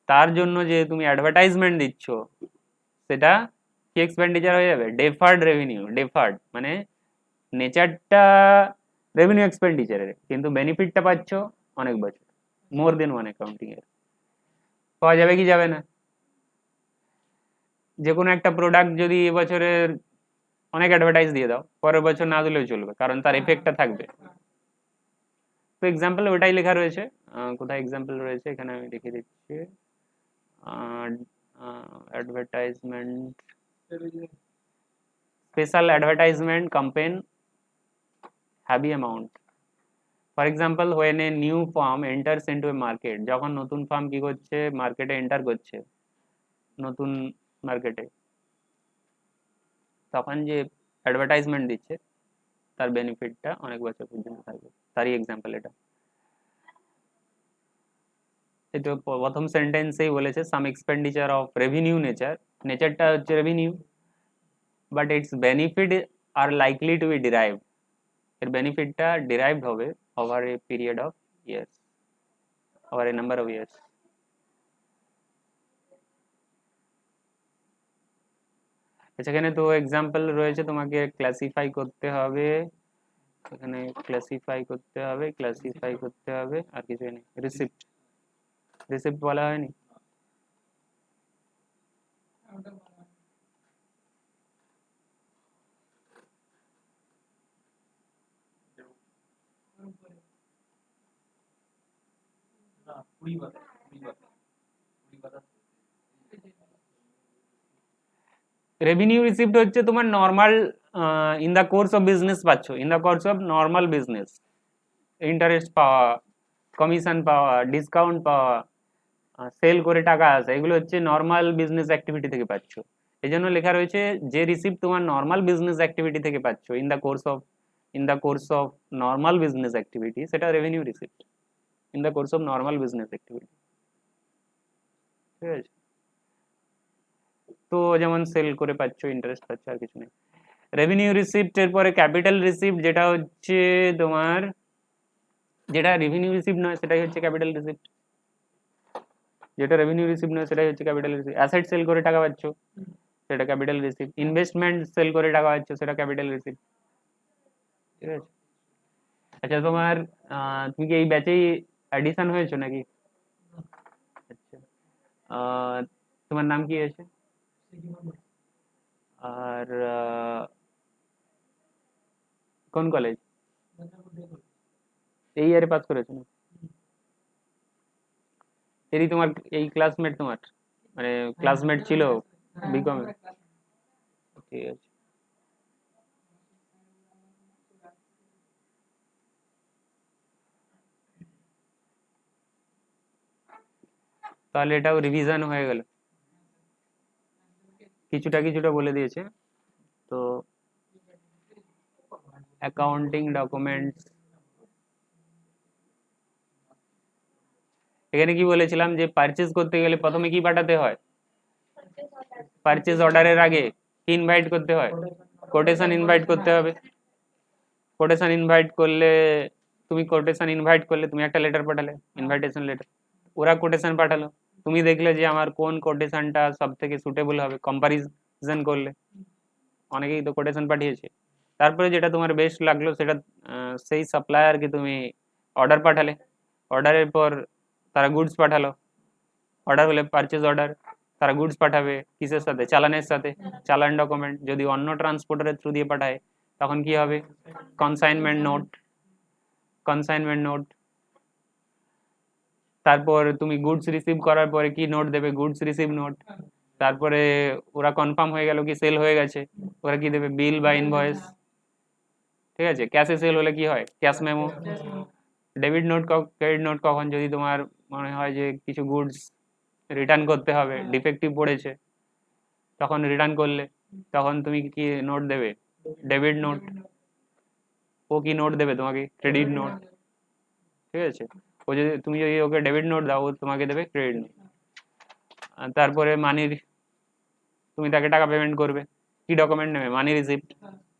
তার জন্য যে তুমি অ্যাডভার্টাইজমেন্ট দিচ্ছ, সেটা কি এক্সপেন্ডিচার হয়ে যাবে ডেফার্ড রেভিনিউ। ডেফার্ড মানে নেচারটা রেভিনিউ এক্সপেন্ডিচারের, কিন্তু বেনিফিটটা পাচ্ছ অনেক বছর, মোর দেন ওয়ান অ্যাকাউন্টিং এর। পাওয়া যাবে কি যাবে না? যে কোনো একটা প্রোডাক্ট যদি এবছরের অনেক অ্যাডভার্টাইজ দিয়ে দাও, পরের বছর না দিলেও চলবে, কারণ তার এফেক্টটা থাকবে। তো এক্সাম্পল ওটাই লেখা রয়েছে, কোথায় এক্সাম্পল রয়েছে এখানে আমি লিখে দিচ্ছি। Advertisement, special advertisement campaign heavy amount. For example when a new farm enters into a market, যখন নতুন ফার্ম কি করছে মার্কেটে এন্টার করছে, নতুন মার্কেটে, তখন যে অ্যাডভার্টাইজমেন্ট দিচ্ছে তার বেনিফিটটা অনেক বছর পর্যন্ত থাকবে, তারই এক্সাম্পল এটা। এই তো প্রথম সেন্টেন্সেই বলেছে some expenditure of revenue nature, নেচারটা হচ্ছে revenue, but its benefit are likely to be derived, এর বেনিফিটটা ডিরাইভড হবে over a period of years, over a number of years. সেখানে তো এক্সাম্পল রয়েছে, তোমাকে ক্লাসিফাই করতে হবে, এখানে ক্লাসিফাই করতে হবে আর কিছু নেই। রিসিপ্ট, রিসিপ্ট বলা হয়নি। কুড়ি বাতাস কুড়ি বাতাস কুড়ি বাতাস রেভিনিউ রিসিভড হচ্ছে তোমার normal in the course of business পাচ্ছ, in the course of normal business, interest পাওয়া, কমিশন পাওয়া, ডিসকাউন্ট পাওয়া, সেল করে টাকা আসা, এগুলো হচ্ছে নর্মাল বিজনেস অ্যাক্টিভিটি থেকে পাচ্ছ। এই জন্য লেখা রয়েছে যে রিসিভ তোমার নর্মাল বিজনেস অ্যাক্টিভিটি থেকে পাচ্ছ, in the course of normal business activity, সেটা revenue received in the course of normal business activity. ঠিক আছে, তো যেমন সেল করে পাচ্ছ, ইন্টারেস্ট পাচ্ছ, আর কিছু নেই। রেভিনিউ রিসিপ্ট এর পরে ক্যাপিটাল রিসিপ্ট, যেটা হচ্ছে তোমার, যেটা রেভিনিউ রিসিপ্ট নয় সেটাই হচ্ছে ক্যাপিটাল রিসিপ্ট, যেটা রেভিনিউ রিসিপ্ট নয় সেটাই হচ্ছে ক্যাপিটাল রিসিপ্ট। অ্যাসেট সেল করে টাকা পাচ্ছ, সেটা ক্যাপিটাল রিসিপ্ট। ইনভেস্টমেন্ট সেল করে টাকা পাচ্ছ, সেটা ক্যাপিটাল রিসিপ্ট। ঠিক আছে, আচ্ছা তোমার তুমি কি এই ব্যাচেই অ্যাডিশন হয়েছো নাকি? আচ্ছা, তোমার নাম কি আছে? আর কোন কলেজ? এই ইয়ারে পাস করেছো না? এরই তোমার এই ক্লাসমেট, তোমার মানে ক্লাসমেট ছিল বিকম? ঠিক আছে, তাহলে এটাও রিভিশন হয়ে গেল, কিছুটা কিছুটা বলে দিয়েছে। তো অ্যাকাউন্টিং ডকুমেন্টস, এখানে কি বলেছিলাম যে পারচেজ করতে গেলে প্রথমে কি পাঠাতে হয়? পারচেজ অর্ডারের আগে কি ইনভাইট করতে হয়? কোটেশন ইনভাইট করতে হবে। কোটেশন ইনভাইট করলে তুমি একটা লেটার পাঠালে, ইনভাইটেশন লেটার, ওরা কোটেশন পাঠালো, তুমি দেখলে যে আমার কোন কোটেশনটা সব থেকে সুটেবল হবে, কম্পারিজন করলে, অনেকেই তো কোটেশন পাঠিয়েছে, তারপরে যেটা তোমার বেস্ট লাগলো সেটা সেই সাপ্লায়ারকে তুমি অর্ডার পাঠালে, অর্ডারের পর তারা গুডস পাঠালো, অর্ডার হলে পারচেজ অর্ডার, তারা গুডস পাঠাবে কিসের সাথে? চালানের সাথে, চালান ডকুমেন্ট। যদি অন্য ট্রান্সপোর্টারের থ্রু দিয়ে পাঠায় তখন কি হবে? Consignment note, consignment note. তারপর তুমি গুডস রিসিভ করার পরে কি নোট দেবে? Goods receive note. তারপরে ওরা কনফার্ম হয়ে গেল কি সেল হয়ে গেছে, ওরা কি দেবে? বিল বা ইনভয়েস। ঠিক আছে, ক্যাশে সেল হলে কি হয়? Cash memo. Debit note, credit note কখন? যদি তোমার মনে হয় যে কিছু গুডস রিটার্ন করতে হবে, ডিফেক্টিভ পড়েছে, তখন রিটার্ন করলে তখন তুমি কি নোট দেবে? Debit note. ও কি নোট দেবে তোমাকে? Credit note. ঠিক আছে, ও যদি তুমি যদি ওকে ডেবিট নোট দাও, ও তোমাকে দেবে ক্রেডিট নোট। তারপরে মানির, তুমি তাকে টাকা পেমেন্ট করবে, কি ডকুমেন্ট নেবে? মানি রিসিপ্ট।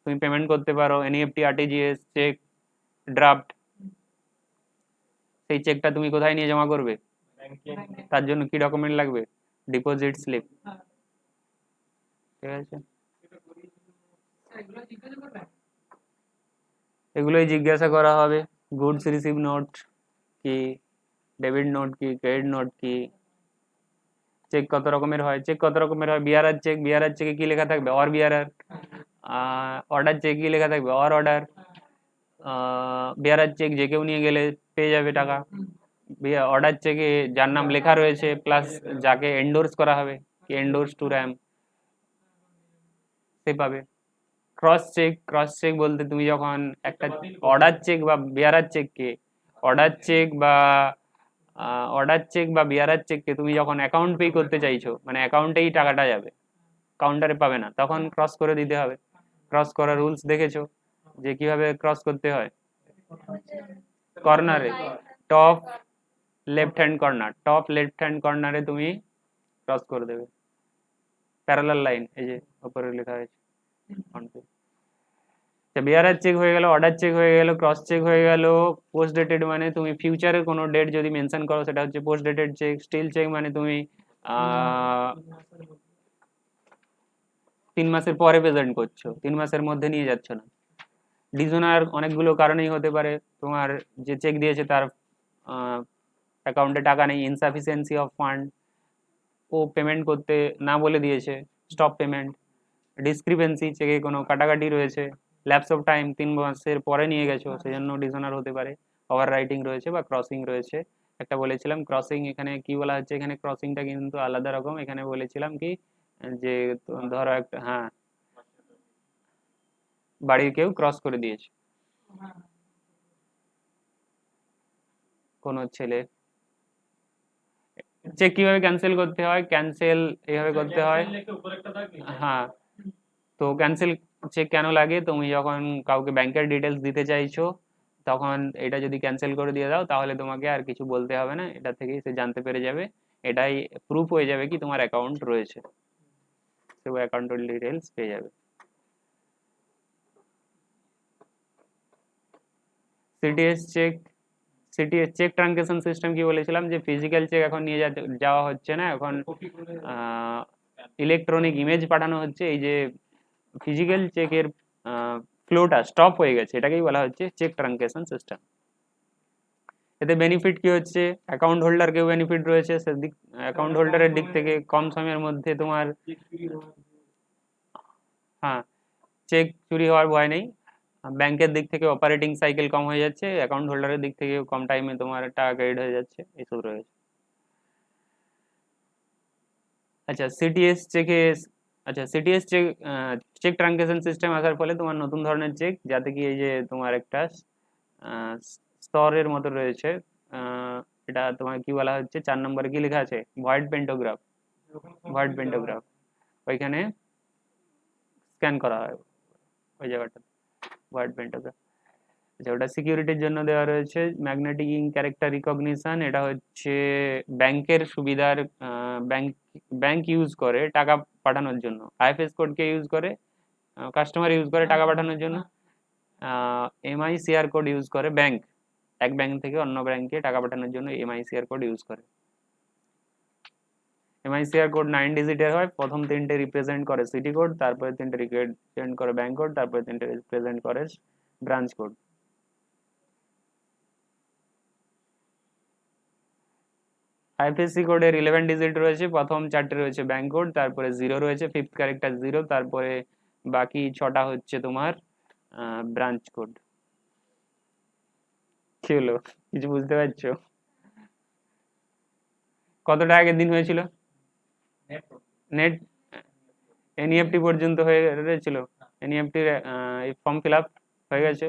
তুমি পেমেন্ট করতে পারো এনইএফটি, আরটিজিএস, চেক, ড্রাফট। সেই চেকটা তুমি কোথায় নিয়ে জমা করবে? তার জন্য কি ডকুমেন্ট লাগবে? Deposit slip. ঠিক আছে, এগুলোই জিজ্ঞাসা করা হবে। গুডস রিসিভ নোট কি, ডেবিট নোট কি, ক্রেডিট নোট কি, চেক কত রকমের হয়? চেক কত রকমের হয়? বিআরআর চেক, বিআরআর চেকে কি লেখা থাকবে? অর বিআরআর। অর্ডার চেক কি লেখা থাকবে? Or order. বিআরআর চেক যে কেউ নিয়ে গেলে পেয়ে যাবে টাকা। অর্ডার চেকে যার নাম লেখা রয়েছে প্লাস যাকে এন্ডোর্স করা হবে, কি এন্ডোর্স টু র্যাম, সে পাবে। ক্রস চেক, ক্রস চেক বলতে তুমি যখন একটা অর্ডার চেক বা বিআরআর চেককে, অর্ডার চেক বা বিআরআর চেককে তুমি যখন অ্যাকাউন্ট পে করতে চাইছো, মানে অ্যাকাউন্টেই টাকাটা যাবে, কাউন্টারে পাবে না, তখন ক্রস করে দিতে হবে। ক্রস করার রুলস দেখেছো যে কিভাবে ক্রস করতে হয়? কর্নারে, top left hand corner, top left hand কর্নারে তুমি ক্রস করে দেবে, প্যারালাল লাইন, এই যে উপরে লেখা হয়েছে। বিআরআর চেক হয়ে গেল, অর্ডার চেক হয়ে গেল, ক্রস চেক হয়ে গেল। পোস্ট ডেটেড মানে তুমি ফিউচারের কোনো ডেট যদি মেনশন করো সেটা হচ্ছে post dated cheque. Stale cheque মানে তুমি 3 মাসের পরে প্রেজেন্ট করছো, 3 মাসের মধ্যে নিয়ে যাচ্ছ না। ডিজোনার অনেকগুলো কারণেই হতে পারে, তোমার যে চেক দিয়েছে তার অ্যাকাউন্টে টাকা নেই, ইনসাফিসিয়েন্সি অফ ফান্ড, ও পেমেন্ট করতে না বলে দিয়েছে, স্টপ পেমেন্ট, ডিসক্রিপেন্সি, চেকে কোনো কাটাকাটি রয়েছে, ল্যাপস অফ টাইম, 3 মাসের পরে নিয়ে গেছো সেজন্য ডিসঅনার হতে পারে, ওভার রাইটিং রয়েছে বা ক্রসিং রয়েছে, একটা বলেছিলাম ক্রসিং, এখানে কি বলা হচ্ছে, এখানে ক্রসিংটা কিন্তু আলাদা রকম। এখানে বলেছিলাম কি যে ধরো একটা, হ্যাঁ, বাড়ির কেউ ক্রস করে দিয়েছে, কোনো ছেলে। চেক কিভাবে ক্যান্সেল করতে হয়, ক্যান্সেল এইভাবে করতে হয়। হ্যাঁ, তো ক্যান্সেল চেক কেন লাগে, তুমি যখন কাউকে ব্যাংকের ডিটেলস দিতে চাইছো তখন এটা যদি ক্যান্সেল করে দিয়ে দাও তাহলে তোমাকে আর কিছু বলতে হবে না, এটা থেকেই সে জানতে পেরে যাবে, এটাই প্রুফ হয়ে যাবে কি তোমার অ্যাকাউন্ট রয়েছে, সে অ্যাকাউন্টের ডিটেলস পেয়ে যাবে। CTS cheque, CTS cheque transaction system কি বলেছিলাম যে ফিজিক্যাল চেক এখন নিয়ে যাওয়া হচ্ছে না, এখন ইলেকট্রনিক ইমেজ পাঠানো হচ্ছে। এই যে ফিজিক্যাল চেকের ফ্লোটা স্টপ হয়ে গেছে, এটাকেই বলা হচ্ছে চেক ট্রানজেকশন সিস্টেম। এতে বেনিফিট কি হচ্ছে, অ্যাকাউন্ট হোল্ডারকেও বেনিফিট রয়েছে, সেদিক অ্যাকাউন্ট হোল্ডারের দিক থেকে কম সময়ের মধ্যে তোমার, হ্যাঁ, চেক চুরি হওয়ার ভয় নেই, ব্যাংকের দিক থেকে অপারেটিং সাইকেল কম হয়ে যাচ্ছে, অ্যাকাউন্ট হোল্ডারের দিক থেকে কম টাইমে তোমার টাকা ক্রেডিট হয়ে যাচ্ছে, এইসব রয়েছে। আচ্ছা সিটিএস চেকে, আচ্ছা CTS cheque, cheque transaction system আসার ফলে তোমার নতুন ধরনের চেক, যাতে কি এই যে তোমার একটা স্তরের মতো রয়েছে, এটা তোমার কি বলা হচ্ছে, 4 নম্বরে কি লেখা আছে, ভয়েড পেন্টোগ্রাফ, ভয়েড পেন্টোগ্রাফ, ওইখানে স্ক্যান করা হয় ওই জায়গাটা, ভয়েড পেন্টোগ্রাফ। আচ্ছা ওটা সিকিউরিটির জন্য দেওয়া রয়েছে। ম্যাগনেটিক ইঙ্ক ক্যারেক্টার রিকগনিশন, এটা হচ্ছে ব্যাংকের সুবিধার, ব্যাংক ব্যাংক ইউজ করে টাকা পাঠানোর জন্য, আইএফএস কোডকে ইউজ করে, কাস্টমার ইউজ করে টাকা পাঠানোর জন্য, এমআইসিআর কোড ইউজ করে ব্যাংক, এক ব্যাংক থেকে অন্য ব্যাংকে টাকা পাঠানোর জন্য এমআইসিআর কোড ইউজ করে। এমআইসিআর কোড 9 ডিজিটের হয়, প্রথম 3টে রিপ্রেজেন্ট করে সিটি কোড, তারপরে 3টে রিপ্রেজেন্ট করে ব্যাংক কোড, তারপরে 3টে রিপ্রেজেন্ট করে ব্রাঞ্চ কোড। আইএফএসসি কোডের 11 ডিজিট রয়েছে, প্রথম 4টে রয়েছে ব্যাংক কোড, তারপরে 0 রয়েছে, ফিফথ ক্যারেক্টার 0, তারপরে বাকি 6টা হচ্ছে তোমার ব্রাঞ্চ কোড। কি হলো, কিছু বুঝতে পারছো? কত টাকা আগের দিন হয়েছিল নেট, এনইএফটি পর্যন্ত হয়ে রয়েছিল, এনইএফটির ফর্ম ফিল আপ হয়ে গেছে।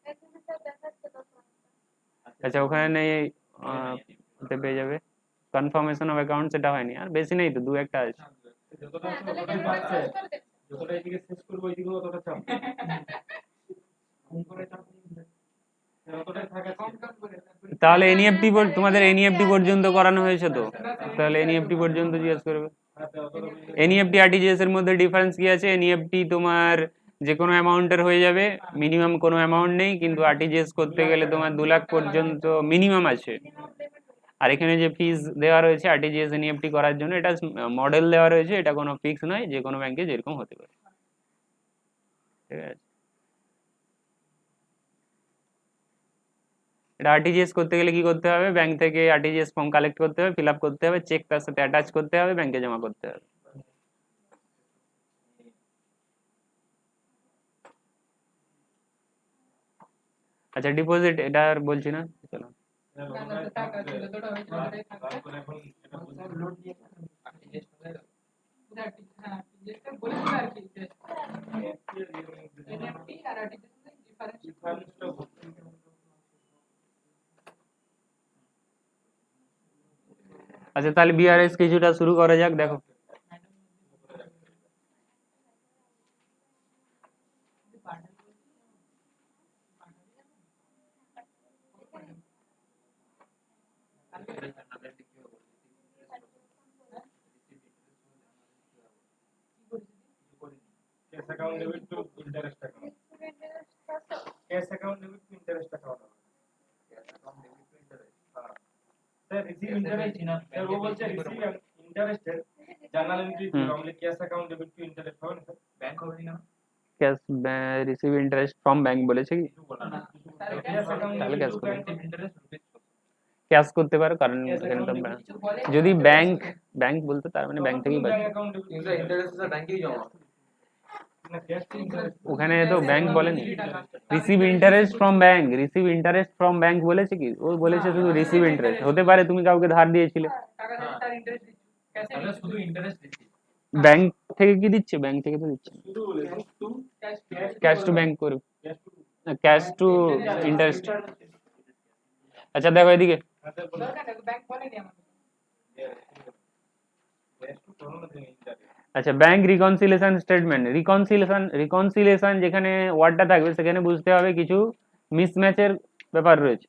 এখানে স্যার দেখাচ্ছে তো আচ্ছা ওখানে নেই, ওতে পেয়ে যাবে কনফার্মেশন অফ অ্যাকাউন্ট, সেটা হয়নি, আর বেশি নেই তো, 2-1টা আছে। যতটা হ্যাঁ, আছে তাহলে ওটাই কেন বাড়ছে, শেষ করে দেন? যতটা এদিকে শেষ করবো ওইদিকে অতটা চাপ কম করে চাপ নিয়ে যতটাই থাকে কম কম করে। তাহলে এনইএফটি তোমাদের এনইএফটি পর্যন্ত করানো হয়েছে তো, তাহলে এনইএফটি পর্যন্ত জিজ্ঞেস করবে। এনইএফটি আরটিজিএস এর মধ্যে ডিফারেন্স কি আছে, এনইএফটি তোমার যে কোনো অ্যামাউন্টের হয়ে যাবে, মিনিমাম কোনো অ্যামাউন্ট নেই, কিন্তু আরটিজিএস করতে গেলে তোমার 2 লাখ পর্যন্ত মিনিমাম আছে। মিনিমাম পেমেন্ট আর এখানে যে ফিস দেওয়া রয়েছে আরটিজিএস এনইএফটি করার জন্য, এটা মডেল দেওয়া রয়েছে, এটা কোনো ফিক্স নয়, যে কোনো ব্যাংকে যেরকম হতে পারে, ঠিক আছে। এটা আরটিজিএস করতে গেলে কি করতে হবে, ব্যাংক থেকে আরটিজিএস ফর্ম কালেক্ট করতে হবে, ফিল আপ করতে হবে, চেক তার সাথে অ্যাটাচ করতে হবে, ব্যাংকে জমা করতে হবে। আচ্ছা ডিপোজিট এটা আর বলছি না, চলো। টাকা ছিল তোটা হয়েছিল ওটাই থাকবে এখন এটা সব লোড দিয়ে হ্যাঁ যেটা বলেছিল আর কি যে এনএফটি আর আরটিজিএস ডিফারেন্সটা আচ্ছা তাহলে বিআরএস কিছুটা শুরু করা যাক, দেখো। Cash account debit to interest account, payment cash account debit to interest account, cash account debit to interest, हां सर रिसीव इंटरेस्ट सर वो बोलते हैं रिसीव इंटरेस्ट है जर्नल एंट्री हमने cash account debit to interest हो ना sir bank होगी ना cash receive interest from bank বলেছে কি, कैश अकाउंट তাহলে डेबिट ক্যাশ टू করবে, बैंक इंटरेस्ट रुपीस ক্যাশ করতে পারো, কারণ এখানে তো যদি ব্যাংক ব্যাংক বলতে তার মানে ব্যাংক থেকেই পাবে। Bank account debit interest sir bank ही जमा না ক্যাশ টু ইন্টারেস্ট ওখানে তো ব্যাংক বলেনি, receive interest from bank, receive interest from bank বলেছে কি? ও বলেছে শুধু রিসিভ ইন্টারেস্ট। হতে পারে তুমি কাউকে ধার দিয়েছিলে, টাকা দিয়ে তার ইন্টারেস্ট দিচ্ছি, তাহলে শুধু ইন্টারেস্ট দিচ্ছি। ব্যাংক থেকে কি দিচ্ছে? ব্যাংক থেকে তো দিচ্ছে শুধু বলে টু ক্যাশ টু ব্যাংক করবে, cash to cash to interest. আচ্ছা দেখো এদিকে, ব্যাংক বলেনি আমাকে। ক্যাশ টু করো না তুমি ইন্টারেস্ট আচ্ছা ব্যাংক রিকনসিলিয়েশন স্টেটমেন্ট, রিকনসিলিয়েশন যেখানে ওয়ার্ডটা থাকবে সেখানে বুঝতে হবে কিছু মিসম্যাচের ব্যাপার রয়েছে,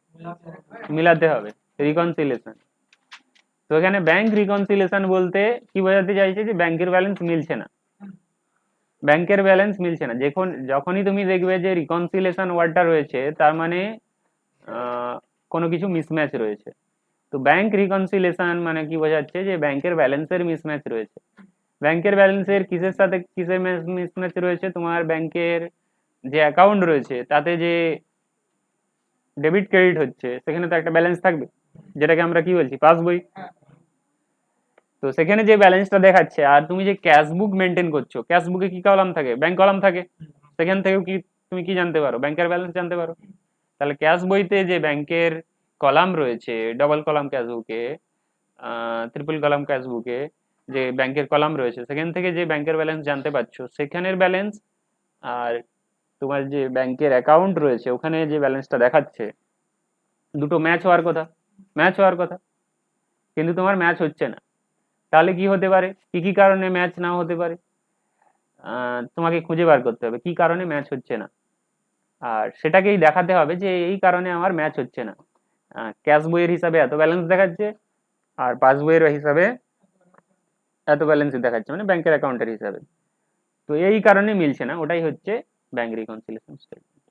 মিলাতে হবে রিকনসিলিয়েশন। তো এখানে ব্যাংক রিকনসিলিয়েশন বলতে কি বোঝাতে চাইছে? যে ব্যাংকের ব্যালেন্স মিলছে না, ব্যাংকের ব্যালেন্স মিলছে না। যখনই তুমি দেখবে যে রিকনসিলিয়েশন ওয়ার্ডটা রয়েছে তার মানে কোনো কিছু মিসম্যাচ রয়েছে। তো ব্যাংক রিকনসিলিয়েশন মানে কি বোঝাচ্ছে? যে ব্যাংকের ব্যালেন্সের মিসম্যাচ রয়েছে। ব্যাংকের ব্যালেন্সের কিসের সাথে কিসের মিসম্যাচ রয়েছে? তোমার ব্যাংকের যে অ্যাকাউন্ট রয়েছে তাতে যে ডেবিট ক্রেডিট হচ্ছে সেখানে তো একটা ব্যালেন্স থাকবে, যেটাকে আমরা কি বলছি? পাসবই। তো সেখানে যে ব্যালেন্সটা দেখাচ্ছে, আর তুমি যে ক্যাশ বুক মেনটেন করছো, ক্যাশ বুকে কি কলাম থাকে? ব্যাংক কলাম থাকে। সেখান থেকেও কি তুমি কি জানতে পারো? ব্যাংকের ব্যালেন্স জানতে পারো। তাহলে ক্যাশ বইতে যে ব্যাংকের কলাম রয়েছে, ডবল কলাম ক্যাশ বুকে, ট্রিপল কলাম ক্যাশ বুকে যে ব্যাংকের কলাম রয়েছে, সেখান থেকে যে ব্যাংকের ব্যালেন্স জানতে পারছো, সেখানের ব্যালেন্স আর তোমার যে ব্যাংকের অ্যাকাউন্ট রয়েছে ওখানে যে ব্যালেন্সটা দেখাচ্ছে, দুটো ম্যাচ হওয়ার কথা, ম্যাচ হওয়ার কথা, কিন্তু তোমার ম্যাচ হচ্ছে না। তাহলে কি হতে পারে? কি কি কারণে ম্যাচ না হতে পারে? তোমাকে খুঁজে বার করতে হবে কি কারণে ম্যাচ হচ্ছে না, আর সেটাকেই দেখাতে হবে যে এই কারণে আমার ম্যাচ হচ্ছে না। ক্যাশ বইয়ের হিসাবে এত ব্যালেন্স দেখাচ্ছে, আর পাস বইয়ের হিসাবে এত ব্যালেন্সই দেখাচ্ছে, মানে ব্যাংকের অ্যাকাউন্টের হিসাবে। তো এই কারণে মিলছে না, ওটাই হচ্ছে ব্যাংক রিকনসিলিয়েশন স্টেটমেন্ট।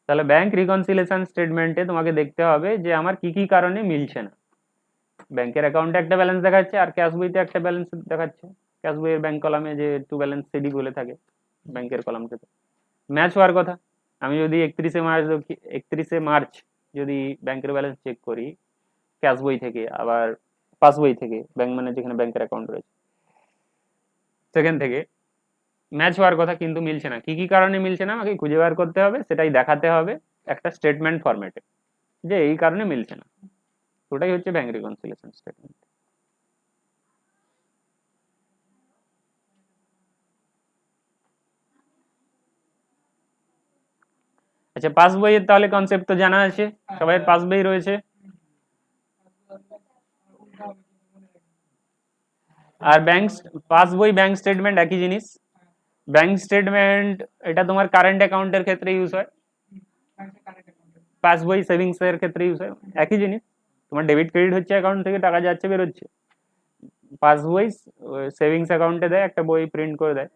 তাহলে ব্যাংক রিকনসিলিয়েশন স্টেটমেন্টে তোমাকে দেখতে হবে যে আমার কি কি কারণে মিলছে না। ব্যাংকের অ্যাকাউন্টে একটা ব্যালেন্স দেখাচ্ছে আর ক্যাশ বইতে একটা ব্যালেন্স দেখাচ্ছে। ক্যাশ বইয়ের ব্যাংক কলামে যে টু ব্যালেন্স সিডি বলে থাকে, ব্যাংকের কলামটাতে ম্যাচ হওয়ার কথা। আমি যদি 31শে মার্চ যদি ব্যাংকের ব্যালেন্স চেক করি ক্যাশ বই থেকে, আবার পাস বই থেকে, ব্যাংক মানে যেখানে ব্যাংকের অ্যাকাউন্ট রয়েছে সেখান থেকে ম্যাচ হওয়ার কথা, কিন্তু মিলছে না। কি কি কারণে মিলছে না আমাকে খুঁজে বার করতে হবে, সেটাই দেখাতে হবে একটা স্টেটমেন্ট ফরম্যাটে, যে এই কারণে মিলছে না। ওটাই হচ্ছে ব্যাংক রিকনসিলিয়েশন স্টেটমেন্ট। আচ্ছা পাস বইয়ের তাহলে কনসেপ্ট তো জানা আছে, সবাই পাস বই রয়েছে। আর ব্যাংক পাস বই ব্যাংক স্টেটমেন্ট একই জিনিস। ব্যাংক স্টেটমেন্ট এটা তোমার কারেন্ট অ্যাকাউন্টের ক্ষেত্রে ইউজ হয়, পাস বই সেভিংস এর ক্ষেত্রে ইউজ হয়, একই জিনিস। তোমার ডেবিট ক্রেডিট হচ্ছে অ্যাকাউন্ট থেকে, টাকা যাচ্ছে বেরোচ্ছে। পাস বই সেভিংস অ্যাকাউন্টে দেয়, একটা বই প্রিন্ট করে দেয়,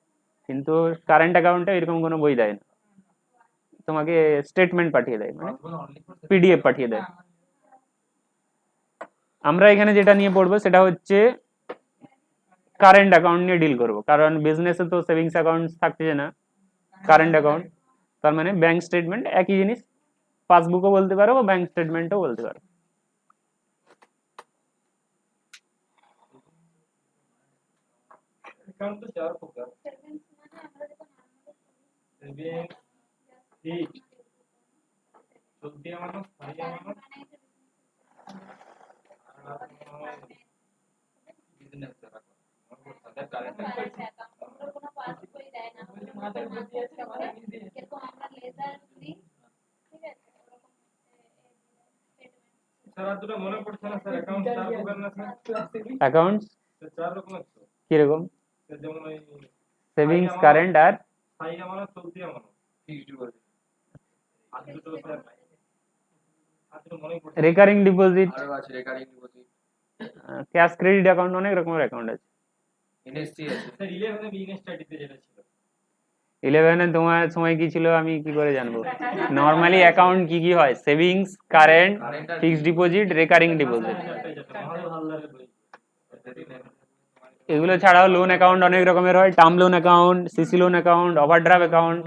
কিন্তু কারেন্ট অ্যাকাউন্টে এরকম কোনো বই দেয় না, তোমাকে স্টেটমেন্ট পাঠিয়ে দেয়, মানে পিডিএফ পাঠিয়ে দেয়। আমরা এখানে যেটা নিয়ে পড়বো সেটা হচ্ছে কারেন্ট অ্যাকাউন্ট নিয়ে ডিল করব, কারণ বিজনেসে তো সেভিংস অ্যাকাউন্ট থাকছে না, কারেন্ট অ্যাকাউন্ট। তার মানে ব্যাংক স্টেটমেন্ট একই জিনিস, পাসবুকও বলতে পারো বা ব্যাংক স্টেটমেন্টও বলতে পারো। अकाउंट तो चार होगा সেভিংস মানে আমরা যখন सेविंग ठीक चलती আমানো স্থায়ী আমানো বিজনেস রাখো তাদের কারেন্ট কোনো পাসবই দেয় না, মাথায় বুদ্ধি আছে আমাদের এরকম আমরা লেজার দিই, ঠিক আছে? ওরকম স্যার দুটো মনে পড়ছে না স্যার অ্যাকাউন্ট চার প্রকার না স্যার অ্যাকাউন্টস চার রকম আছে কিরকম? যেমন ওই সেভিংস, কারেন্ট আর স্থায়ী আমানো চলতি আমানো ফিক্সড ডিপোজিট আর দুটো স্যার আর দুটো মনে পড়ছে রেকারিং ডিপোজিট, আরো আছে recurring deposit, cash credit account, অনেক রকমের অ্যাকাউন্ট আছে। এনএসসি আছে। স্যার 11 বিজনেস স্টাডিতে যেটা ছিল 11 তোমার সময় কি ছিল আমি কি করে জানবো? নর্মালি অ্যাকাউন্ট কি কি হয়? Savings, current, fixed deposit, recurring deposit. আমাদের ভালো লাগে বই এগুলো ছাড়াও লোন অ্যাকাউন্ট অনেক রকমের হয়, term loan account, CC loan account, overdraft account.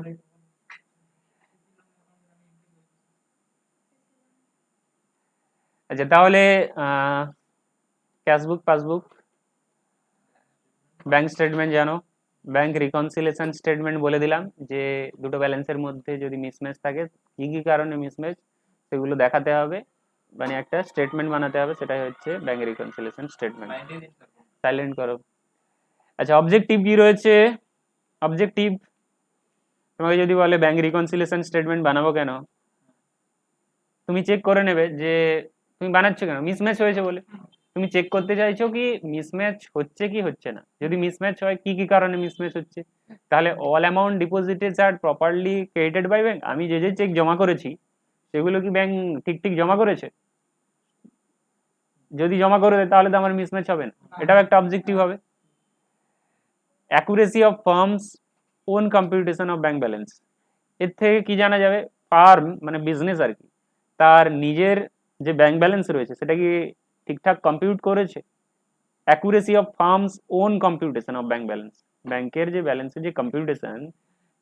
আচ্ছা তাহলে ক্যাশবুক, পাসবুক, ব্যাংক স্টেটমেন্ট জানো, ব্যাংক রিকনসিলিয়েশন স্টেটমেন্ট বলে দিলাম যে দুটো ব্যালেন্সের মধ্যে যদি মিসম্যাচ থাকে কি কি কারণে মিসম্যাচ সেগুলো দেখাতে হবে, মানে একটা স্টেটমেন্ট বানাতে হবে, সেটাই হচ্ছে ব্যাংক রিকনসিলিয়েশন স্টেটমেন্ট। সাইলেন্ট করো। আচ্ছা, অবজেক্টিভ কি রয়েছে? অবজেক্টিভ তোমাকে যদি বলে ব্যাংক রিকনসিলিয়েশন স্টেটমেন্ট বানাবো কেন, তুমি চেক করে নেবে যে তুমি বানাচ্ছ কেন, মিসম্যাচ হয়েছে বলে তুমি চেক করতে চাইছো কি মিসম্যাচ হচ্ছে কি হচ্ছে না। যদি মিসম্যাচ হয় কি কি কারণে মিসম্যাচ হচ্ছে, তাহলে all amount deposited are properly credited by bank, আমি যে যে চেক জমা করেছি সেগুলো কি ব্যাংক ঠিক ঠিক জমা করেছে? যদি জমা করে দেয় তাহলে তো আমার মিসম্যাচ হবে না, এটাও একটা অবজেক্টিভ হবে। Accuracy of firm's own computation of bank balance, এর থেকে কি জানা যাবে ফার্ম মানে বিজনেস আর কি, তার নিজের যে ব্যাংক ব্যালেন্স রয়েছে সেটা কি ঠিকঠাক কম্পিউট করেছে। Accuracy of firm's own computation of bank balance, ব্যাংকের যে ব্যালেন্সের যে কম্পিউটেশন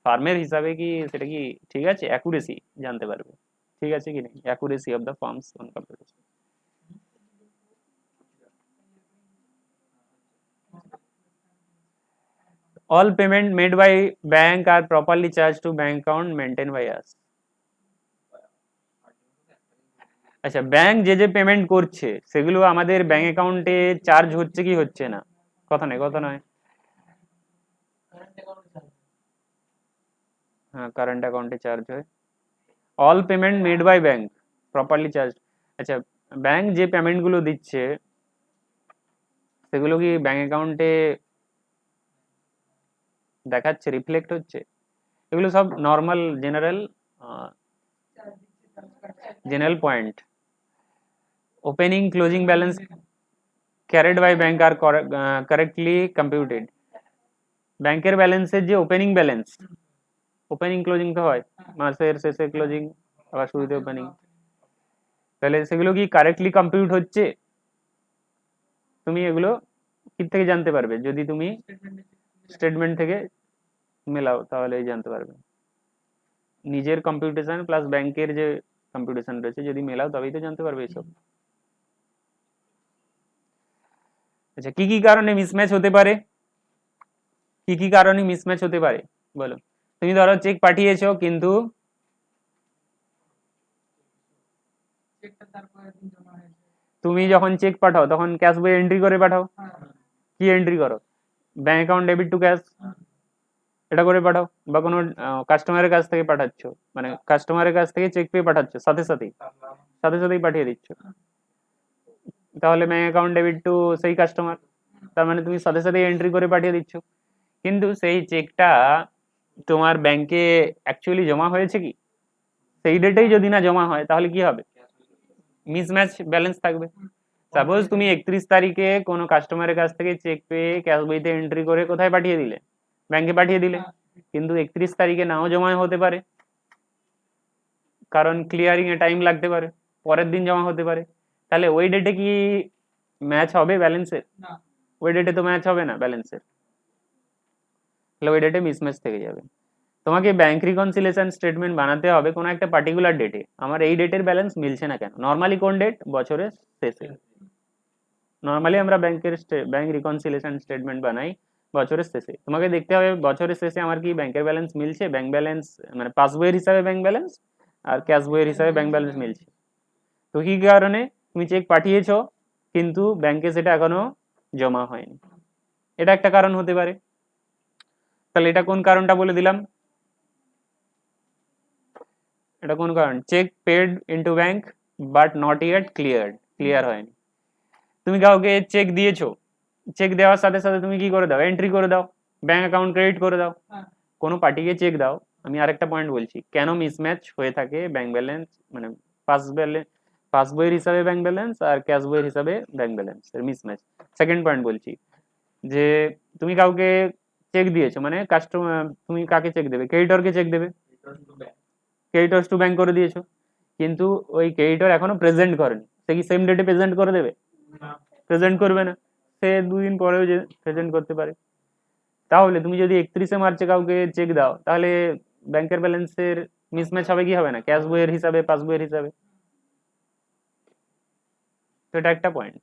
ফার্মের হিসাবে কি সেটা কি ঠিক আছে, অ্যাকুরেসি জানতে পারবে ঠিক আছে কি নেই, accuracy of the firm's own computation. all payment made by bank are properly charged to bank account maintained by us। আচ্ছা, ব্যাংক যে যে পেমেন্ট করছে সেগুলো আমাদের ব্যাংক অ্যাকাউন্টে চার্জ হচ্ছে কি হচ্ছে না, কথা নেই কথা নয়। হ্যাঁ, কারেন্ট অ্যাকাউন্টে চার্জ হয়। All payment made by bank properly charge. আচ্ছা, ব্যাংক যে পেমেন্ট গুলো দিচ্ছে সেগুলো কি ব্যাংক অ্যাকাউন্টে দেখাচ্ছে, রিফ্লেক্ট হচ্ছে? এগুলো সব normal general point. Opening closing balance carried by bank are correctly computed। ব্যাংকের ব্যালেন্সের যে ওপেনিং ব্যালেন্স, ওপেনিং ক্লোজিং তো হয়, মাসের শেষে ক্লোজিং আবার শুরুতে ওপেনিং, তাহলে সেগুলো কি কারেক্টলি কম্পিউট হচ্ছে? তুমি এগুলো কি থেকে জানতে পারবে, যদি তুমি স্টেটমেন্ট থেকে মেলাও তাহলেই জানতে পারবে। নিজের কম্পিউটেশন প্লাস ব্যাংকের যে কম্পিউটেশন রয়েছে যদি মেলাও তবেই তো জানতে পারবে এইসব। আচ্ছা, কি কি কারণে মিসম্যাচ হতে পারে, কি কি কারণে মিসম্যাচ হতে পারে বলো। তুমি ধরো চেক পাঠিয়েছো কিন্তু তুমি যখন চেক পাঠাও তখন ক্যাশ বই এন্ট্রি করে পাঠাও, কি এন্ট্রি করো, bank account debit two cash, এটা করে পাঠাও। বা কোনো কাস্টমারের কাছ থেকে পাঠাচ্ছ, মানে কাস্টমারের কাছ থেকে চেক পেয়ে পাঠাচ্ছ সাথে সাথেই পাঠিয়ে দিচ্ছ, তাহলে ব্যাংক অ্যাকাউন্ট ডেবিট টু সেই কাস্টমার, তার মানে তুমি সাথে সাথে এন্ট্রি করে পাঠিয়ে দিচ্ছ। কিন্তু সেই চেকটা তোমার ব্যাংকে অ্যাকচুয়ালি জমা হয়েছে কি, সেই ডেটেই যদি না জমা হয় তাহলে কি হবে, মিসম্যাচ ব্যালেন্স থাকবে। সাপোজ তুমি 31 তারিখে কোনো কাস্টমারের কাছ থেকে চেক পেয়ে ক্যাশ বইতে এন্ট্রি করে কোথায় পাঠিয়ে দিলে, ব্যাংকে পাঠিয়ে দিলে, কিন্তু 31 তারিখে নাও জমা হতে পারে, কারণ ক্লিয়ারিং এ টাইম লাগতে পারে, পরের দিন জমা হতে পারে, তাহলে ওই ডেটে কি ম্যাচ হবে ব্যালেন্সের? ওই ডেটে তো ম্যাচ হবে না ব্যালেন্সের, তাহলে ওই ডেটে মিসম্যাচ থেকে যাবে। তোমাকে ব্যাংক রিকনসিলিয়েশন স্টেটমেন্ট বানাতে হবে কোনো একটা পার্টিকুলার ডেটে, আমার এই ডেটের ব্যালেন্স মিলছে না কেন। নর্মালি কোন ডেট, বছরের শেষে। নর্মালি আমরা ব্যাংক রিকনসিলিয়েশন স্টেটমেন্ট বানাই বছরের শেষে। তোমাকে দেখতে হবে বছরের শেষে আমার কি ব্যাংকের ব্যালেন্স মিলছে, ব্যাংক ব্যালেন্স মানে পাসবইয়ের হিসাবে ব্যাংক ব্যালেন্স আর ক্যাশ বইয়ের হিসাবে ব্যাংক ব্যালেন্স মিলছে। তো কি কারণে তুমি চেক পাঠিয়েছো কিন্তু ব্যাংকে সেটা এখনো জমা হয়নি, এটা একটা কারণ হতে পারে। তাহলে এটা কোন কারণটা বলে দিলাম, এটা কোন কারণ, cheque paid into bank but not yet clear হয়নি। তুমি কাউকে চেক দিয়েছো, চেক দেওয়ার সাথে সাথে তুমি কি করে দাও, এন্ট্রি করে দাও, ব্যাংক অ্যাকাউন্ট ক্রেডিট করে দাও। কোনো পার্টিকে চেক দাও, আমি আরেকটা পয়েন্ট বলছি কেন মিসম্যাচ হয়ে থাকে ব্যাংক ব্যালেন্স, মানে পাস বইয়ের হিসাবে ব্যাংক ব্যালেন্স আর ক্যাশ বইয়ের হিসাবে ব্যাংক ব্যালেন্স এর মিসম্যাচ। সেকেন্ড পয়েন্ট বলছি যে তুমি কাউকে চেক দিয়েছো, মানে কাস্টমার, তুমি কাকে চেক দেবে, ক্রেডিটরকে চেক দেবে, ক্রেডিটরস টু ব্যাংক করে দিয়েছো, কিন্তু ওই ক্রেডিটর এখনো প্রেজেন্ট করেনি, সে কি সেম ডেটে প্রেজেন্ট করে দেবে? প্রেজেন্ট করবে না, সে 2 দিন পরেও যে প্রেজেন্ট করতে পারে। তাহলে তুমি যদি 31শে মার্চে কাউকে চেক দাও তাহলে ব্যাংকের ব্যালেন্সের মিসম্যাচ হবে কি হবে না, ক্যাশ বইয়ের হিসাবে পাস বইয়ের হিসাবে। তো এটা একটা point,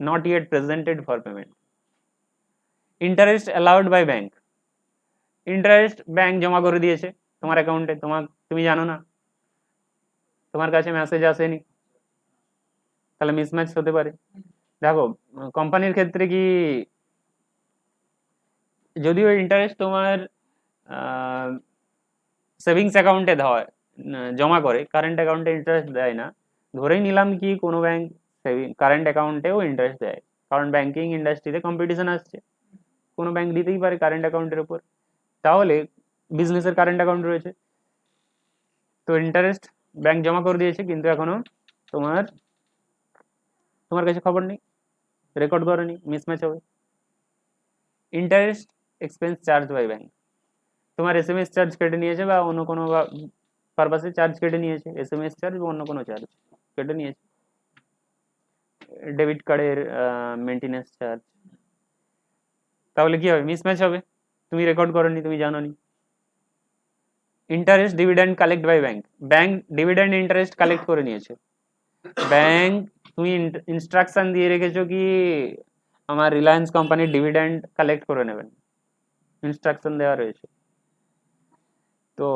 not yet presented for payment. Interest allowed by bank, interest bank জমা করে দিয়েছে তোমার অ্যাকাউন্টে, তুমি জানো না, তোমার কাছে মেসেজ আসেনি, তাহলে মিসম্যাচ হতে পারে। দেখো কোম্পানির ক্ষেত্রে কি, যদিও ইন্টারেস্ট তোমার সেভিংস অ্যাকাউন্টে জমা করে, কারেন্ট অ্যাকাউন্টে ইন্টারেস্ট দেয় না, ধরেই নিলাম কি কোনো ব্যাংক কারেন্ট অ্যাকাউন্টেও ইন্টারেস্ট দেয়, কারণ ব্যাংকিং ইন্ডাস্ট্রিতে কম্পিটিশন আসছে, কোনো ব্যাংক দিতেই পারে কারেন্ট অ্যাকাউন্টের উপর, তাহলে বিজনেসের কারেন্ট অ্যাকাউন্ট রয়েছে, তো ইন্টারেস্ট ব্যাংক জমা করে দিয়েছে, কিন্তু এখনো তোমার তোমার কাছে খবর নেই, রেকর্ড করেনি, মিসম্যাচ হবে। Interest expense charge by bank, তোমার এসএমএস চার্জ কেটে নিয়েছে বা অন্য কোনো পারপাসে চার্জ কেটে নিয়েছে, এসএমএস চার্জ বা অন্য কোনো চার্জ কেটে নিয়েছে, ডেবিট কার্ডের মেনটেনেন্স চার্জ, তাহলে কি হবে, মিসম্যাচ হবে, তুমি রেকর্ড করোনি, তুমি জানোনি। Interest dividend collect by bank, bank dividend interest collect করে নিয়েছে, ব্যাংক তুমি ইনস্ট্রাকশন দিয়ে রেখেছো কি আমার রিলায়েন্স কোম্পানির ডিভিডেন্ড কালেক্ট করে নেবেন, ইনস্ট্রাকশন দেওয়া রয়েছে, তো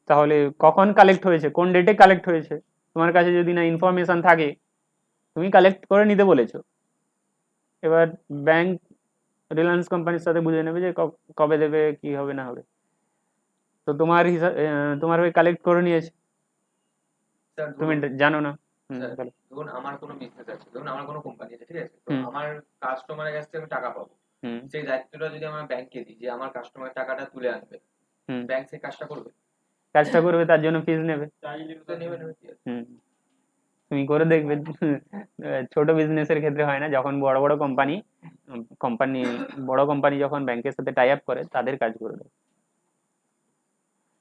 তাহলে কখন কালেক্ট হয়েছে, কোন ডেটে কালেক্ট হয়েছে, তোমার কাছে যদি না ইনফরমেশন থাকে, তুমি কালেক্ট করে নিতে বলেছো, এবার ব্যাংক রিলায়েন্স কোম্পানির সাথে বুঝে নেবে যে কবে দেবে, কি হবে না হবে, তো তোমার হয়ে কালেক্ট করে নিয়েছে, স্যার তুমি জানো না। বলো। ধরুন আমার কোনো বিজনেস আছে, ধরুন আমার কোনো কোম্পানি আছে, ঠিক আছে, তো হুম। আমার কাস্টমারের কাছ থেকে আমি টাকা পাবো, সেই দায়িত্বটা যদি আমার ব্যাংকে দিই যে আমার কাস্টমার টাকাটা তুলে আনবে, ব্যাংক সেই কাজটা করবে, কাজটা করবে, তার জন্য ফিজ নেবে, তো নেবে নেবে, ঠিক আছে। তুমি করে দেখবে, ছোট বিজনেসের ক্ষেত্রে হয় না, যখন বড় বড় কোম্পানি বড় কোম্পানি যখন ব্যাংকের সাথে টাই আপ করে, তাদের কাজ করে দেয়,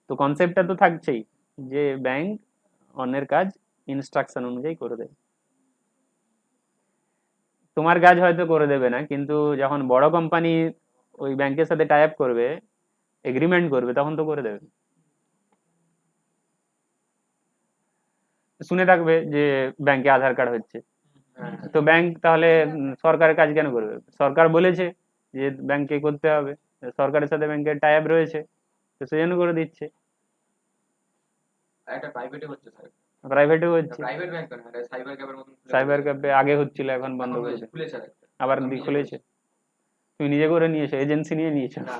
তো কনসেপ্টটা তো থাকছেই যে ব্যাংক অন্যের কাজ ইনস্ট্রাকশন অনুযায়ী করে দেয়, তোমার কাজ হয়তো করে দেবে না, কিন্তু যখন বড় কোম্পানি ওই ব্যাংকের সাথে টাই আপ করবে, এগ্রিমেন্ট করবে, তখন তো করে দেবে। শুনে থাকবে যে ব্যাংকে আধার কার্ড হচ্ছে, তো ব্যাংক তাহলে সরকারের কাজ কেন করবে, সরকার বলেছে যে ব্যাংকে করতে হবে, সরকারের সাথে ব্যাংকের টাই আপ রয়েছে, তো সেই জন্য করে দিচ্ছে, আর একটা প্রাইভেটে হচ্ছে স্যার, প্রাইভেটেও হচ্ছে, প্রাইভেট ব্যাংক না, সাইবার ক্যাফের মতন সাইবার ক্যাফে আগে হচ্ছিল, এখন বন্ধ করেছে, খুলেছে আরেকটা। আবার আমি নিজে খুলেছে, তুমি নিজে করে নিয়েছো, এজেন্সি নিয়ে নিয়েছো, না,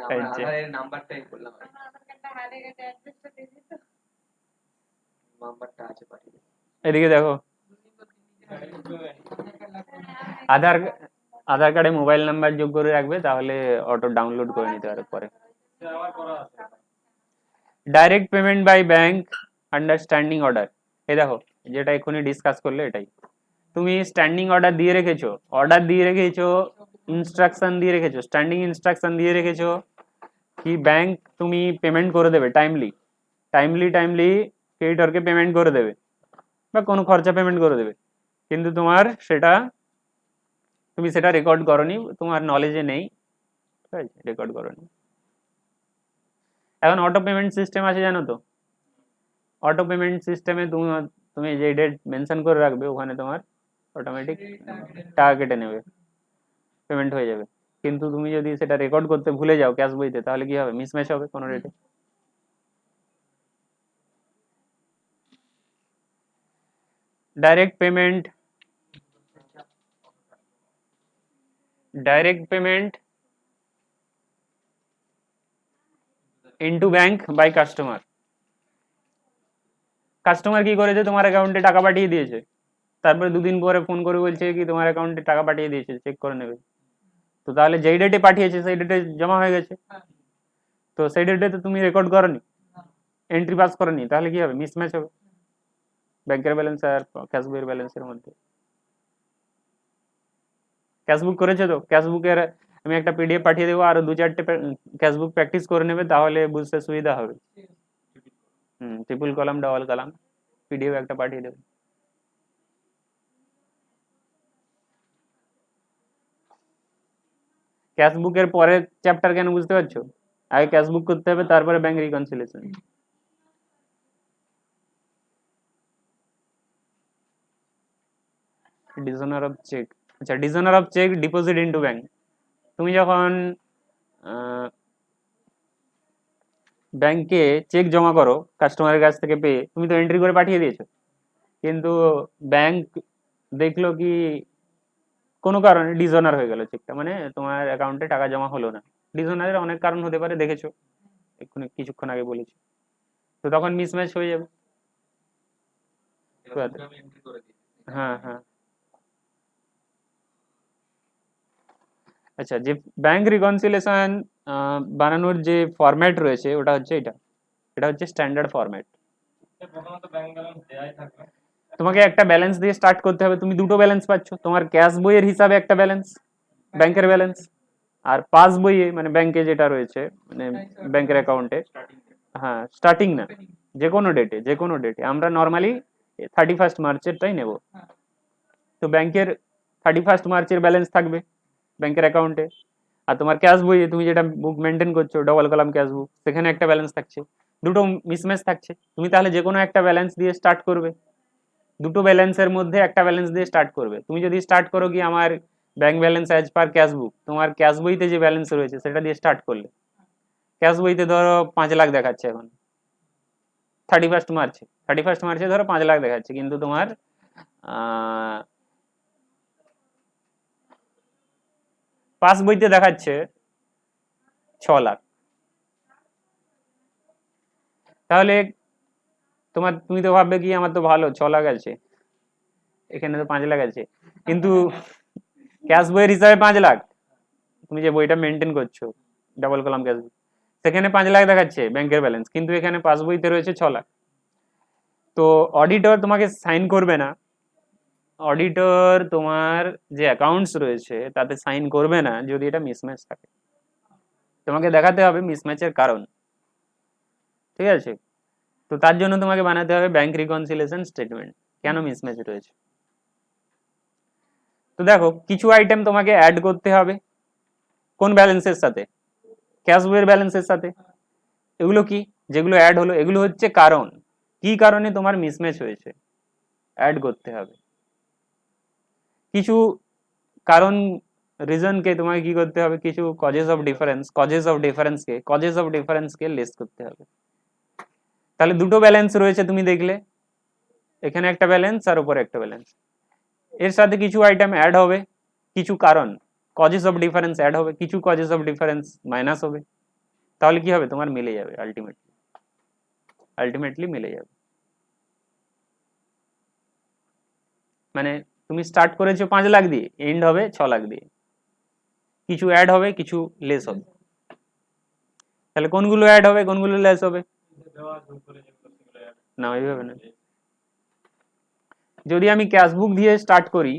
আমার আচ্ছা। আধারের নাম্বারটাই বললাম, আমার আধার কার্ডটা হারিয়ে গেছে, অ্যাড্রেসটা দিয়ে দিত। নাম্বারটা আছে পাঠিয়ে দেবো। এদিকে দেখো, আধার আধার কার্ডে মোবাইল নাম্বার যোগ করে রাখবে, তাহলে অটো ডাউনলোড করে নিতে পারবে পরে। আমার করা আছে। Direct payment by bank under standing order, এই দেখো যেটা এখনই ডিসকাস করলে এটাই, তুমি স্ট্যান্ডিং অর্ডার দিয়ে রেখেছো, ইনস্ট্রাকশন দিয়ে রেখেছো, স্ট্যান্ডিং ইনস্ট্রাকশন দিয়ে রেখেছো কি ব্যাংক তুমি পেমেন্ট করে দেবে টাইমলি, টাইমলি ক্রেডিটরকে পেমেন্ট করে দেবে বা কোনো খরচা পেমেন্ট করে দেবে, কিন্তু তুমি সেটা রেকর্ড করনি, তোমার নলেজে নেই, ঠিক আছে, রেকর্ড করনি। এখন অটো পেমেন্ট সিস্টেম আছে জানো তো, অটো পেমেন্ট সিস্টেমে তুমি যে ডেট মেনশন করে রাখবে, ওখানে তোমার অটোমেটিক টাকা কেটে নেবে, পেমেন্ট হয়ে যাবে, কিন্তু তুমি যদি সেটা রেকর্ড করতে ভুলে যাও ক্যাশ বইতে, তাহলে কি হবে, মিসম্যাচ হবে কোনো রেটে। Direct payment into bank by customer কি করেছে, তোমার অ্যাকাউন্টে টাকা পাঠিয়ে দিয়েছে, তারপরে দুদিন পরে ফোন করে বলছে কি তোমার অ্যাকাউন্টে টাকা পাঠিয়ে দিয়েছে, চেক করে নেবে, তো তাহলে যেই ডেটে পাঠিয়েছে সেই ডেটে জমা হয়ে গেছে, তো সেই ডেটে তো তুমি রেকর্ড করনি, এন্ট্রি পাস করনি, তাহলে কি হবে, মিসম্যাচ হবে ব্যাংকের ব্যালেন্স আর ক্যাশ বইয়ের ব্যালেন্সের মধ্যে। ক্যাশবুক করেছে তো, ক্যাশবুকের আমি একটা পিডিএফ পাঠিয়ে দেবো, আর 2-4টে ক্যাশবুক প্র্যাকটিস করে নেবে, তাহলে বুঝতে সুবিধা হবে। Triple column, double column PDF একটা পাঠিয়ে দেবে। ক্যাশবুকের পরের চ্যাপ্টার কেন বুঝতে পারছো, আগে ক্যাশবুক করতে হবে, তারপরে bank reconciliation. Dishonour of cheque, আচ্ছা dishonour of cheque deposit into bank. তুমি যখন ব্যাংকে চেক জমা করো কাস্টমারের কাছ থেকে পেয়ে, তুমি তো এন্ট্রি করে পাঠিয়ে দিয়েছো, কিন্তু ব্যাংক দেখলো কি কোনো কারণে ডিসঅনার হয়ে গেল চেকটা, মানে তোমার অ্যাকাউন্টে টাকা জমা হলো না। ডিসঅনারের অনেক কারণ হতে পারে, দেখেছো এক্ষুনি কিছুক্ষণ আগে বলেছি। তো তখন মিসম্যাচ হয়ে যাবে। এবার দুটো আমি এন্ট্রি করে দিই। হ্যাঁ হ্যাঁ। আচ্ছা, যে ব্যাংক রিকনসিলিয়েশন বানানোর যে ফরম্যাট রয়েছে ওটা হচ্ছে এটা, এটা হচ্ছে স্ট্যান্ডার্ড ফরম্যাট। প্রথমত ব্যাংক ব্যালেন্স দেয়াই থাকবে। তোমাকে একটা ব্যালেন্স দিয়ে স্টার্ট করতে হবে, তুমি দুটো ব্যালেন্স পাচ্ছ, তোমার ক্যাশ বইয়ের হিসাবে একটা ব্যালেন্স, ব্যাংকের ব্যালেন্স, আর পাস বইয়ে মানে ব্যাংকে যেটা রয়েছে মানে ব্যাংকের অ্যাকাউন্টে, হ্যাঁ স্টার্টিং না, যে কোনো ডেটে, যে কোনো ডেটে আমরা নর্মালি 31 মার্চেরটাই নেব। তো ব্যাংকের 31 মার্চের ব্যালেন্স থাকবে ব্যাংকের অ্যাকাউন্টে, আর তোমার ক্যাশ বইয়ে তুমি যেটা বুক মেনটেন করছো ডবল কলাম ক্যাশ বুক, সেখানে একটা ব্যালেন্স থাকছে, দুটো মিসম্যাচ থাকছে। তুমি তাহলে যে কোনো একটা ব্যালেন্স দিয়ে স্টার্ট করবে, দুটো ব্যালেন্সের মধ্যে একটা ব্যালেন্স দিয়ে স্টার্ট করবে। তুমি যদি স্টার্ট করো কি আমার bank balance as per cash বুক, তোমার ক্যাশ বইতে যে ব্যালেন্স রয়েছে সেটা দিয়ে স্টার্ট করলে, ক্যাশ বইতে ধরো 5 লাখ দেখাচ্ছে এখন 31 মার্চে ধরো 5 লাখ দেখাচ্ছে, কিন্তু তোমার পাস বইতে দেখাচ্ছে 6 লাখ। তাহলে তুমি তো ভাববে কি আমার তো ভালো 6 লাখ আছে, এখানে তো 5 লাখ আছে, কিন্তু ক্যাশ বইয়ের হিসাবে 5 লাখ, তুমি যে বইটা মেনটেন করছো ডাবল কলাম ক্যাশ বই, সেখানে 5 লাখ দেখাচ্ছে ব্যাংকের ব্যালেন্স, কিন্তু এখানে পাস বইতে রয়েছে 6 লাখ। তো অডিটর তোমাকে সাইন করবে না, অডিটর তোমার যে অ্যাকাউন্টস রয়েছে তাতে সাইন করবে না যদি এটা মিসম্যাচ থাকে। তোমাকে দেখাতে হবে মিসম্যাচের কারণ, ঠিক আছে? তো তার জন্য তোমাকে বানাতে হবে ব্যাংক রিকনসিলিয়েশন স্টেটমেন্ট, কেন মিসম্যাচ রয়েছে। তো দেখো কিছু আইটেম তোমাকে অ্যাড করতে হবে, কোন ব্যালেন্সের সাথে, ক্যাশ বইয়ের ব্যালেন্সের সাথে। এগুলো কি, যেগুলো অ্যাড হলো এগুলো হচ্ছে কারণ, কি কারণে তোমার মিসম্যাচ হয়েছে অ্যাড করতে হবে। কিছু কারণ রিজনকে তোমাকে কি করতে হবে, কিছু কজেস অফ ডিফারেন্সকে লেস করতে হবে। তাহলে দুটো ব্যালেন্স রয়েছে তুমি দেখলে, এখানে একটা ব্যালেন্স আর উপরে একটা ব্যালেন্স, এর সাথে কিছু আইটেম অ্যাড হবে, কিছু কারণ কজেস অফ ডিফারেন্স অ্যাড হবে, কিছু কজেস অফ ডিফারেন্স মাইনাস হবে। তাহলে কি হবে, তোমার মিলে যাবে, আলটিমেটলি মিলে যাবে। মানে তুমি স্টার্ট করেছো 5 লাখ দিয়ে, এন্ড হবে 6 লাখ দিয়ে, কিছু অ্যাড হবে কিছু লেস হবে। তাহলে কোনগুলো অ্যাড হবে কোনগুলো লেস হবে, না ওইভাবে না। যদি আমি ক্যাশ বুক দিয়ে স্টার্ট করি,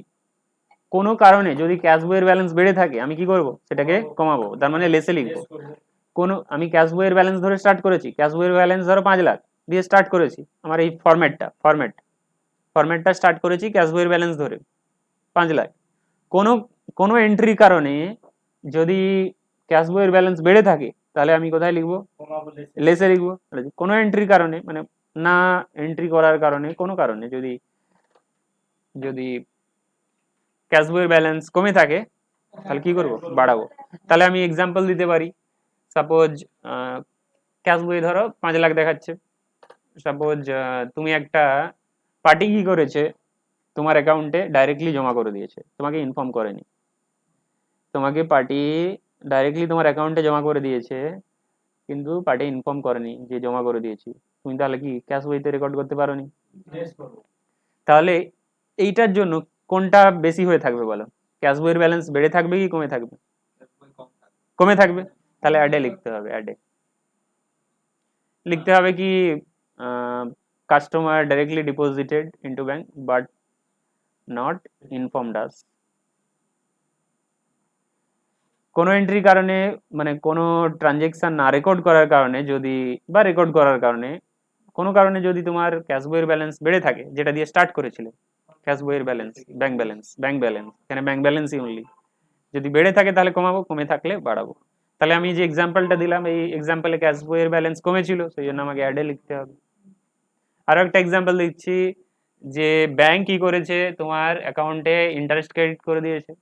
কোনো কারণে যদি ক্যাশ বইয়ের ব্যালেন্স বেড়ে থাকে আমি কি করব, সেটাকে কমাবো, তার মানে লেসে লিখবো। কোনো আমি ক্যাশ বইয়ের ব্যালেন্স ধরে স্টার্ট করেছি, ক্যাশ বইয়ের ব্যালেন্স ধরো 5 লাখ দিয়ে স্টার্ট করেছি, আমার এই ফরম্যাটটা স্টার্ট করেছি ক্যাশ বইয়ের ব্যালেন্স ধরে 5 লাখ। কোনো কোনো এন্ট্রির কারণে যদি ক্যাশ বইয়ের ব্যালেন্স বেড়ে থাকে তাহলে আমি কোথায় লিখবো, লেসে লিখবো। কোনো এন্ট্রির কারণে মানে না এন্ট্রি করার কারণে, কোনো কারণে যদি যদি ক্যাশ বইয়ের ব্যালেন্স কমে থাকে তাহলে কি করব, বাড়াবো। তাহলে আমি এক্সাম্পল দিতে পারি, সাপোজ ক্যাশ বই ধরো 5 লাখ দেখাচ্ছে, সাপোজ তুমি একটা পার্টি কি করেছে তোমার অ্যাকাউন্টে ডাইরেক্টলি জমা করে দিয়েছে, তোমাকে ইনফর্ম করেনি, তোমাকে পার্টি ডাইরেক্টলি তোমার অ্যাকাউন্টে জমা করে দিয়েছে, কিন্তু পার্টি ইনফর্ম করেনি যে জমা করে দিয়েছি, তুমি তাহলে কি ক্যাশ বইতে রেকর্ড করতে পারোনি। তাহলে এইটার জন্য কোনটা বেশি হয়ে থাকবে বলো, ক্যাশ বইয়ের ব্যালেন্স বেড়ে থাকবে কি কমে থাকবে, কমে থাকবে। তাহলে অ্যাডে লিখতে হবে, লিখতে হবে কি customer directly deposited into bank but not informed us. কোনো এন্ট্রির কারণে মানে কোনো ট্রানজেকশন না রেকর্ড করার কারণে যদি, বা রেকর্ড করার কারণে, কোনো কারণে যদি তোমার ক্যাশ বইয়ের ব্যালেন্স বেড়ে থাকে যেটা দিয়ে স্টার্ট করেছিলে, ক্যাশ বইয়ের ব্যালেন্স ব্যাংক ব্যালেন্স এখানে ব্যাংক ব্যালেন্সই অনলি, যদি বেড়ে থাকে তাহলে কমাবো, কমে থাকলে বাড়াবো। তাহলে আমি যে এক্সাম্পলটা দিলাম এই এক্সাম্পলে ক্যাশ বইয়ের ব্যালেন্স কমেছিল, সেই জন্য আমাকে অ্যাডে লিখতে হবে। আরো একটা এক্সাম্পল দিচ্ছি, যে ব্যাংক কি করেছে, তোমার অ্যাকাউন্টে ইন্টারেস্ট ক্রেডিট করে দিয়েছে,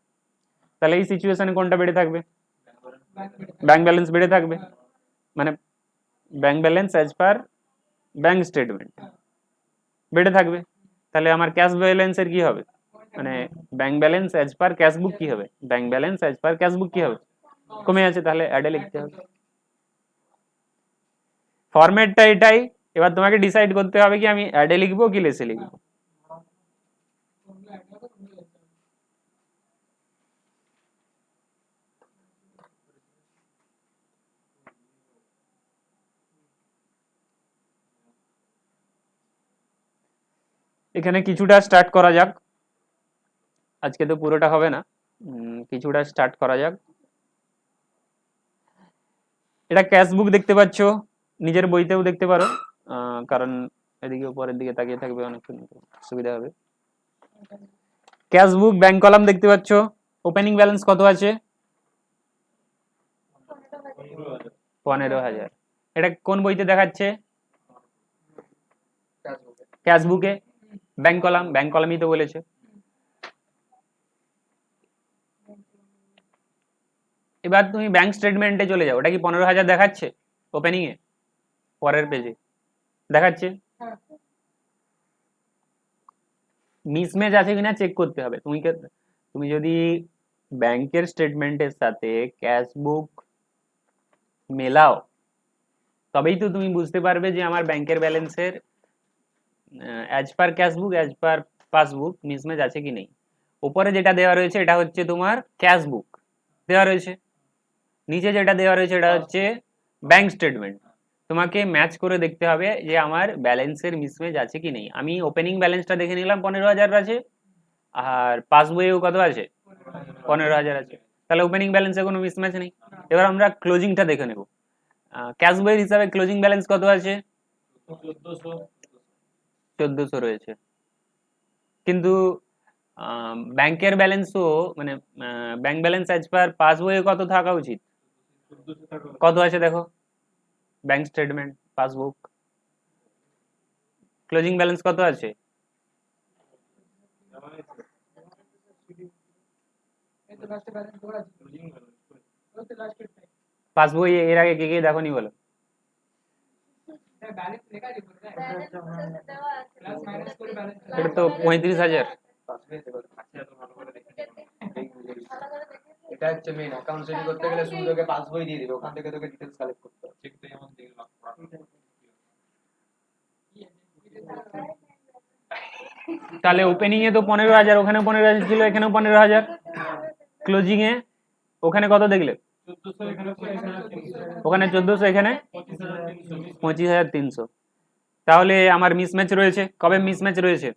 তাহলে এই সিচুয়েশনে কোনটা বেড়ে থাকবে? ব্যাংক ব্যালেন্স বেড়ে থাকবে, মানে bank balance as per bank statement বেড়ে থাকবে। তাহলে আমার ক্যাশ ব্যালেন্সের কি হবে, মানে bank balance as per cash বুক কি হবে, bank balance as per cash বুক কি হবে, কমে আছে, তাহলে অ্যাডে লিখতে হবে। ফরম্যাটটা এটাই, এবার তোমাকে ডিসাইড করতে হবে কি আমি অ্যাডে লিখবো কি লেসে লিখবো। এখানে কিছুটা স্টার্ট করা যাক, আজকে তো পুরোটা হবে না, কিছুটা স্টার্ট করা যাক। এটা ক্যাশ বুক দেখতে পাচ্ছ, নিজের বইতেও দেখতে পারো, কারণ এদিকে উপরের দিকে তাকিয়ে থাকবে অনেক সুবিধা হবে। ক্যাশ বুক ব্যাংক কলাম দেখতে পাচ্ছ, ওপেনিং ব্যালেন্স কত আছে? 15,000। এটা কোন বইতে দেখাচ্ছে? ক্যাশ বুকে। ব্যাংক কলাম, ব্যাংক কলামই তো বলেছে। এবার তুমি ব্যাংক স্টেটমেন্টে চলে যাও, ওটা কি 15,000 দেখাচ্ছে ওপেনিং এ? পরের পেজে দেখাচ্ছে। মিসম্যাচ আছে কিনা চেক করতে হবে। তুমি যদি ব্যাংকের স্টেটমেন্টের সাথে ক্যাশ বুক মেলাও, তবেই তো তুমি বুঝতে পারবে যে আমার ব্যাংকের ব্যালেন্সের as per cash book as per passbook mismatch আছে কি নেই। উপরে যেটা দেওয়া রয়েছে এটা হচ্ছে তোমার ক্যাশ বুক দেওয়া রয়েছে, নিচে যেটা দেওয়া রয়েছে এটা হচ্ছে ব্যাংক স্টেটমেন্ট। তোমাকে ম্যাচ করে দেখতে হবে যে আমার ব্যালেন্সের মিসম্যাচ আছে কি নেই। আমি ওপেনিং ব্যালেন্সটা দেখে নিলাম 15,000 আছে, আর পাসবইয়েও কত আছে? 15,000 আছে, তাহলে ওপেনিং ব্যালেন্সে কোনো মিসম্যাচ নেই। এবার আমরা ক্লোজিংটা দেখে নেব। ক্যাশ বইয়ের হিসাবে ক্লোজিং ব্যালেন্স কত আছে? 1400 রয়েছে, কিন্তু ব্যাংকের ব্যালেন্সও মানে ব্যাংক ব্যালেন্স অ্যাজ পার পাসবইয়ে কত থাকা উচিত? কত আছে দেখো, bank statement passbook closing balance কত আছে? পাসবই এর আগে কে কে দেখোনি বলো? এটা তো 35,000। এটা হচ্ছে মেন অ্যাকাউন্ট সেটিং করতে গেলে শুধু তোকে পাসবই দিয়ে দিবে, ওখান থেকে তোকে ডিটেইলস কালেক্ট করতে হবে। তাহলে ওপেনিং এ তো 15,000, ওখানে 15,000 ছিল, এখানেও 15,000। ক্লোজিং এ ওখানে কত দেখলে? ওখানে 1400, এখানে 25,300। তাহলে আমার মিসম্যাচ রয়েছে। কবে মিসম্যাচ রয়েছে?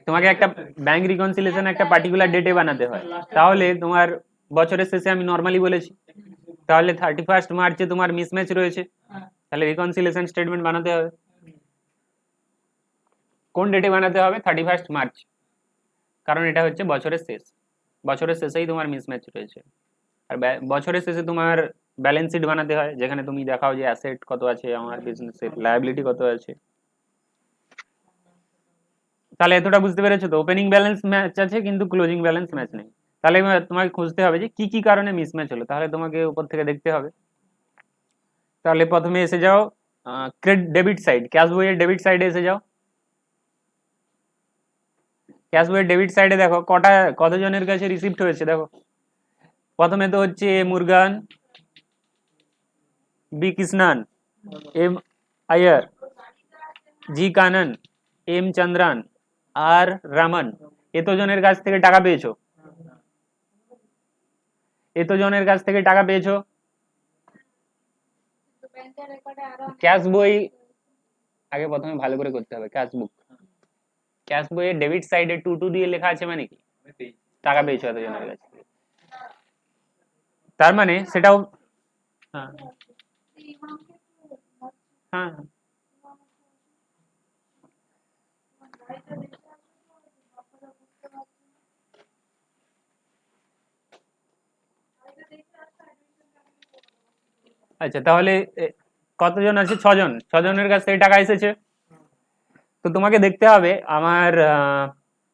তোমাকে একটা ব্যাংক রিকনসিলিয়েশন একটা পার্টিকুলার ডেটে বানাতে হয়, তাহলে তোমার বছরের শেষে আমি নর্মালি বলেছি, তাহলে 31 মার্চে তোমার মিসম্যাচ রয়েছে, তাহলে রিকনসিলিয়েশন স্টেটমেন্ট বানাতে হবে। কোন ডেটে বানাতে হবে? 31 মার্চ, কারণ এটা হচ্ছে বছরের শেষ, বছরের শেষেই তোমার মিসম্যাচ রয়েছে। আর বছরের শেষে তোমার ব্যালেন্স শিট বানাতে হয়, যেখানে তুমি দেখাও যে অ্যাসেট কত আছে, আমার বিজনেসের লায়াবিলিটি কত আছে। তাহলে এতটা বুঝতে পেরেছো তো? ওপেনিং ব্যালেন্স ম্যাচ আছে কিন্তু ক্লোজিং ব্যালেন্স ম্যাচ নেই। তাহলে তোমাকে খুঁজতে হবে যে কি কি কারণে মিসম্যাচ হলো, তাহলে তোমাকে উপর থেকে দেখতে হবে। তাহলে প্রথমে এসে যাও ডেবিট সাইড, ক্যাশ বইয়ের ডেবিট সাইডে এসে যাও। ক্যাশ বইয়ের ডেবিট সাইডে দেখো কতজনের কাছে রিসিপ্ট হয়েছে দেখো। প্রথমে তো হচ্ছে এ মুরগান, বি কৃষ্ণান, এম আয়ার, জি কানন, এম চন্দ্রান, আর রামন, এতজনের কাছ থেকে টাকা পেয়েছো, এতজনের কাছ থেকে টাকা পেয়েছো। ক্যাশ বই আগে প্রথমে ভালো করে করতে হবে। ক্যাশ বুক, ক্যাশ বইয়ের ডেবিট সাইডে 22 দিয়ে লেখা আছে, মানে কি টাকা পেয়েছো এতজনের কাছ থেকে। তার মানে সেটাও হ্যাঁ হ্যাঁ আচ্ছা, তাহলে কতজন আছে? 6 জন, 6 জনের কাছ থেকে টাকা এসেছে। তো তোমাকে দেখতে হবে আমার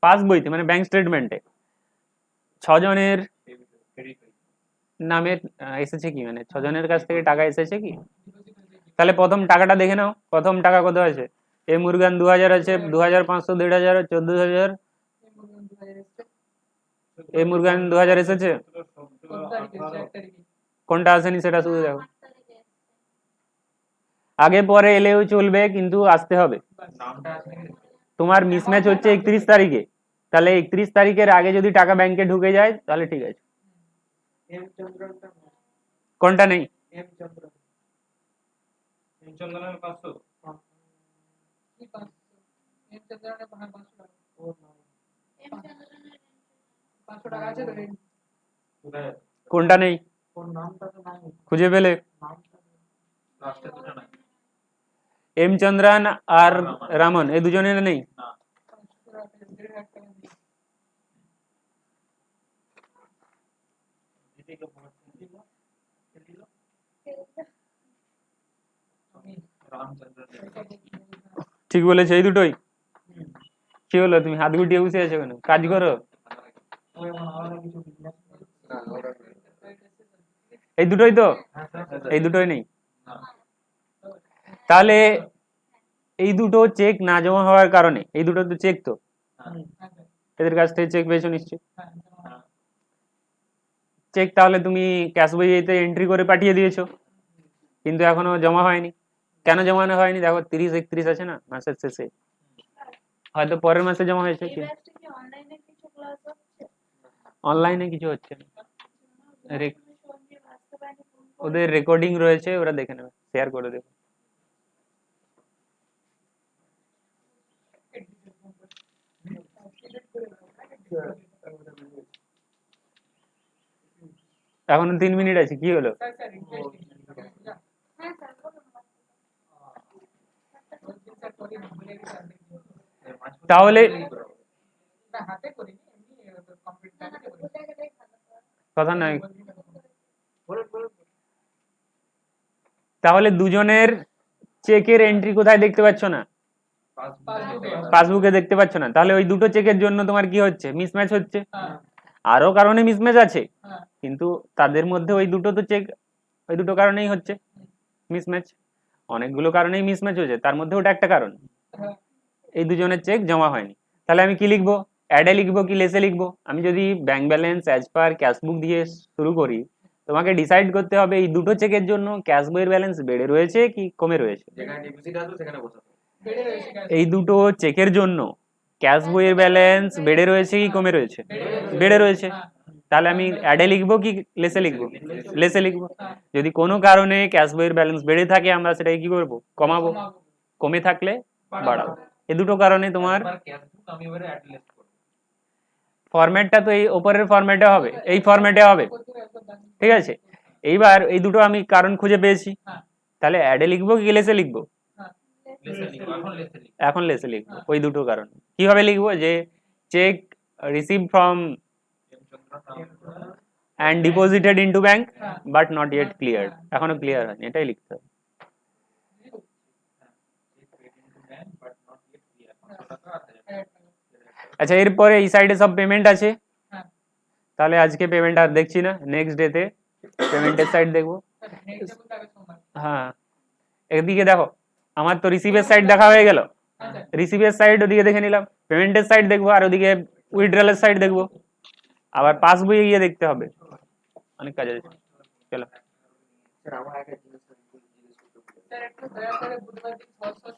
পাস বইতে মানে ব্যাংক স্টেটমেন্টে 6 জনের নামে এসেছে কি, মানে 6 জনের কাছ থেকে টাকা এসেছে কি। তাহলে প্রথম টাকাটা দেখে নাও, প্রথম টাকা কত আছে। এ মুরগান 2000 আছে, 2500, 1500, 14000। এ মুরগান 2000 এসেছে, কোনটা আসেনি সেটা শুধু দেখো। আগে পরে এলেও চলবে কিন্তু আসতে হবে। নামটা আছে নাকি? তোমার মিসম্যাচ হচ্ছে 31 তারিখে, তাহলে 31 তারিখের আগে যদি টাকা ব্যাংকে ঢুকে যায় তাহলে ঠিক আছে। কোনটা নেই? চন্দনের 500 কোথায়? কোনটা নেই খুঁজে পেলে? লাস্টে দুটো নাই। এম চন্দ্রান আর রামন এই দুজনের নেই। না। রামচন্দ্র ঠিক বলেছে, এই দুটোই। কি হলো তুমি হাত গুটিয়ে বসে আছো কেন, কাজ করো। এই দুটোই তো, এই দুটোই নেই। তাহলে এই দুটো চেক না জমা হওয়ার কারণে, এই দুটো তো চেক, তো এদের কাছ থেকে চেক পেয়েছো নিশ্চয়ই। চেক তাহলে তুমি ক্যাশ বইতে এন্ট্রি করে পাঠিয়ে দিয়েছো, কিন্তু এখনো জমা হয়নি। কেন জমানো হয়নি? দেখো 30, 31 আছে না মাসের শেষে, হয়তো পরের মাসে জমা হয়েছে। এই ব্যাচটা কি অনলাইনে কিছু ক্লাস হচ্ছে? অনলাইনে কিছু হচ্ছে না, রে- তুমি সঙ্গে বাস্তবায়নে ফোন করে ওদের রেকর্ডিং রয়েছে, ওরা দেখে নেবে, শেয়ার করে দেবে। এখনো 3 মিনিট আছে, কি হলো? হ্যাঁ স্যার বলুন। তাহলে না না বুঝে গেলেই ভালো। কথা নাই। তাহলে দুজনের চেকের এন্ট্রি কোথায় দেখতে পাচ্ছ না? পাসবুকে দেখতে পাচ্ছ না। তাহলে ওই দুটো চেকের জন্য তোমার কি হচ্ছে? মিসম্যাচ হচ্ছে। আরো কারণে মিসম্যাচ আছে, কিন্তু তাদের মধ্যে ওই দুটো তো চেক, ওই দুটো কারণেই হচ্ছে মিসম্যাচ। অনেকগুলো কারণেই মিসম্যাচ হয়েছে, তার মধ্যে ওটা একটা কারণ। এই দুজনের চেক জমা হয়নি। তাহলে আমি কি লিখবো? অ্যাডে লিখবো কি লেসে লিখবো? আমি যদি bank balance as per cashbook দিয়ে শুরু করি, তোমাকে ডিসাইড করতে হবে এই দুটো চেকের জন্য ক্যাশ বইয়ের ব্যালেন্স বেড়ে রয়েছে কি কমে রয়েছে। যেখানে ডিপোজিট আছে সেখানে বসাবো। এই দুটো চেকের জন্য ক্যাশ বইয়ের ব্যালেন্স বেড়ে রয়েছে কি কমে রয়েছে? বেড়ে রয়েছে। তাহলে আমি অ্যাডে লিখবো কি লেসে লিখবো? লেসে লিখবো। যদি কোনো কারণে ক্যাশ বইয়ের ব্যালেন্স বেড়ে থাকে আমরা সেটাকে কি করবো? কমাবো। কমে থাকলে বাড়াবো। এই দুটো কারণে তোমার ক্যাশবুক আমি এবারে অ্যাড্রেস করব। ফরম্যাটটা তো এই উপরের ফরম্যাটে হবে, এই ফরম্যাটে হবে, ঠিক আছে। এইবার এই দুটো আমি কারণ খুঁজে পেয়েছি, তাহলে অ্যাডে লিখবো কি লেসে লিখবো? লেসে লিখব, এখন লেসে লিখব। এখন লেসে লিখবো। ওই দুটো কারণ কিভাবে লিখবো? যে cheque receive from and deposited into bank but not yet cleared, এখনো ক্লিয়ার হয়নি, এটাই লিখতে হবে। আচ্ছা, এরপরে এই সাইডে সব পেমেন্ট আছে, তাহলে আজকে পেমেন্ট আর দেখছি না, নেক্সট ডেতে পেমেন্টের সাইড দেখবো। হ্যাঁ, এদিকে দেখো, আমার তো রিসিভের সাইড দেখা হয়ে গেল, রিসিভের সাইড ওদিকে দেখে নিলাম, পেমেন্টের সাইড দেখবো, আর ওদিকে উইথড্রলের সাইড দেখবো, আবার পাসবইয়ে গিয়ে দেখতে হবে, অনেক কাজ আছে। চলো। স্যার আমার একটা জিনিস জিজ্ঞেস করতে স্যার একটু দয়া করে বুধবার দিন সহজ সহজ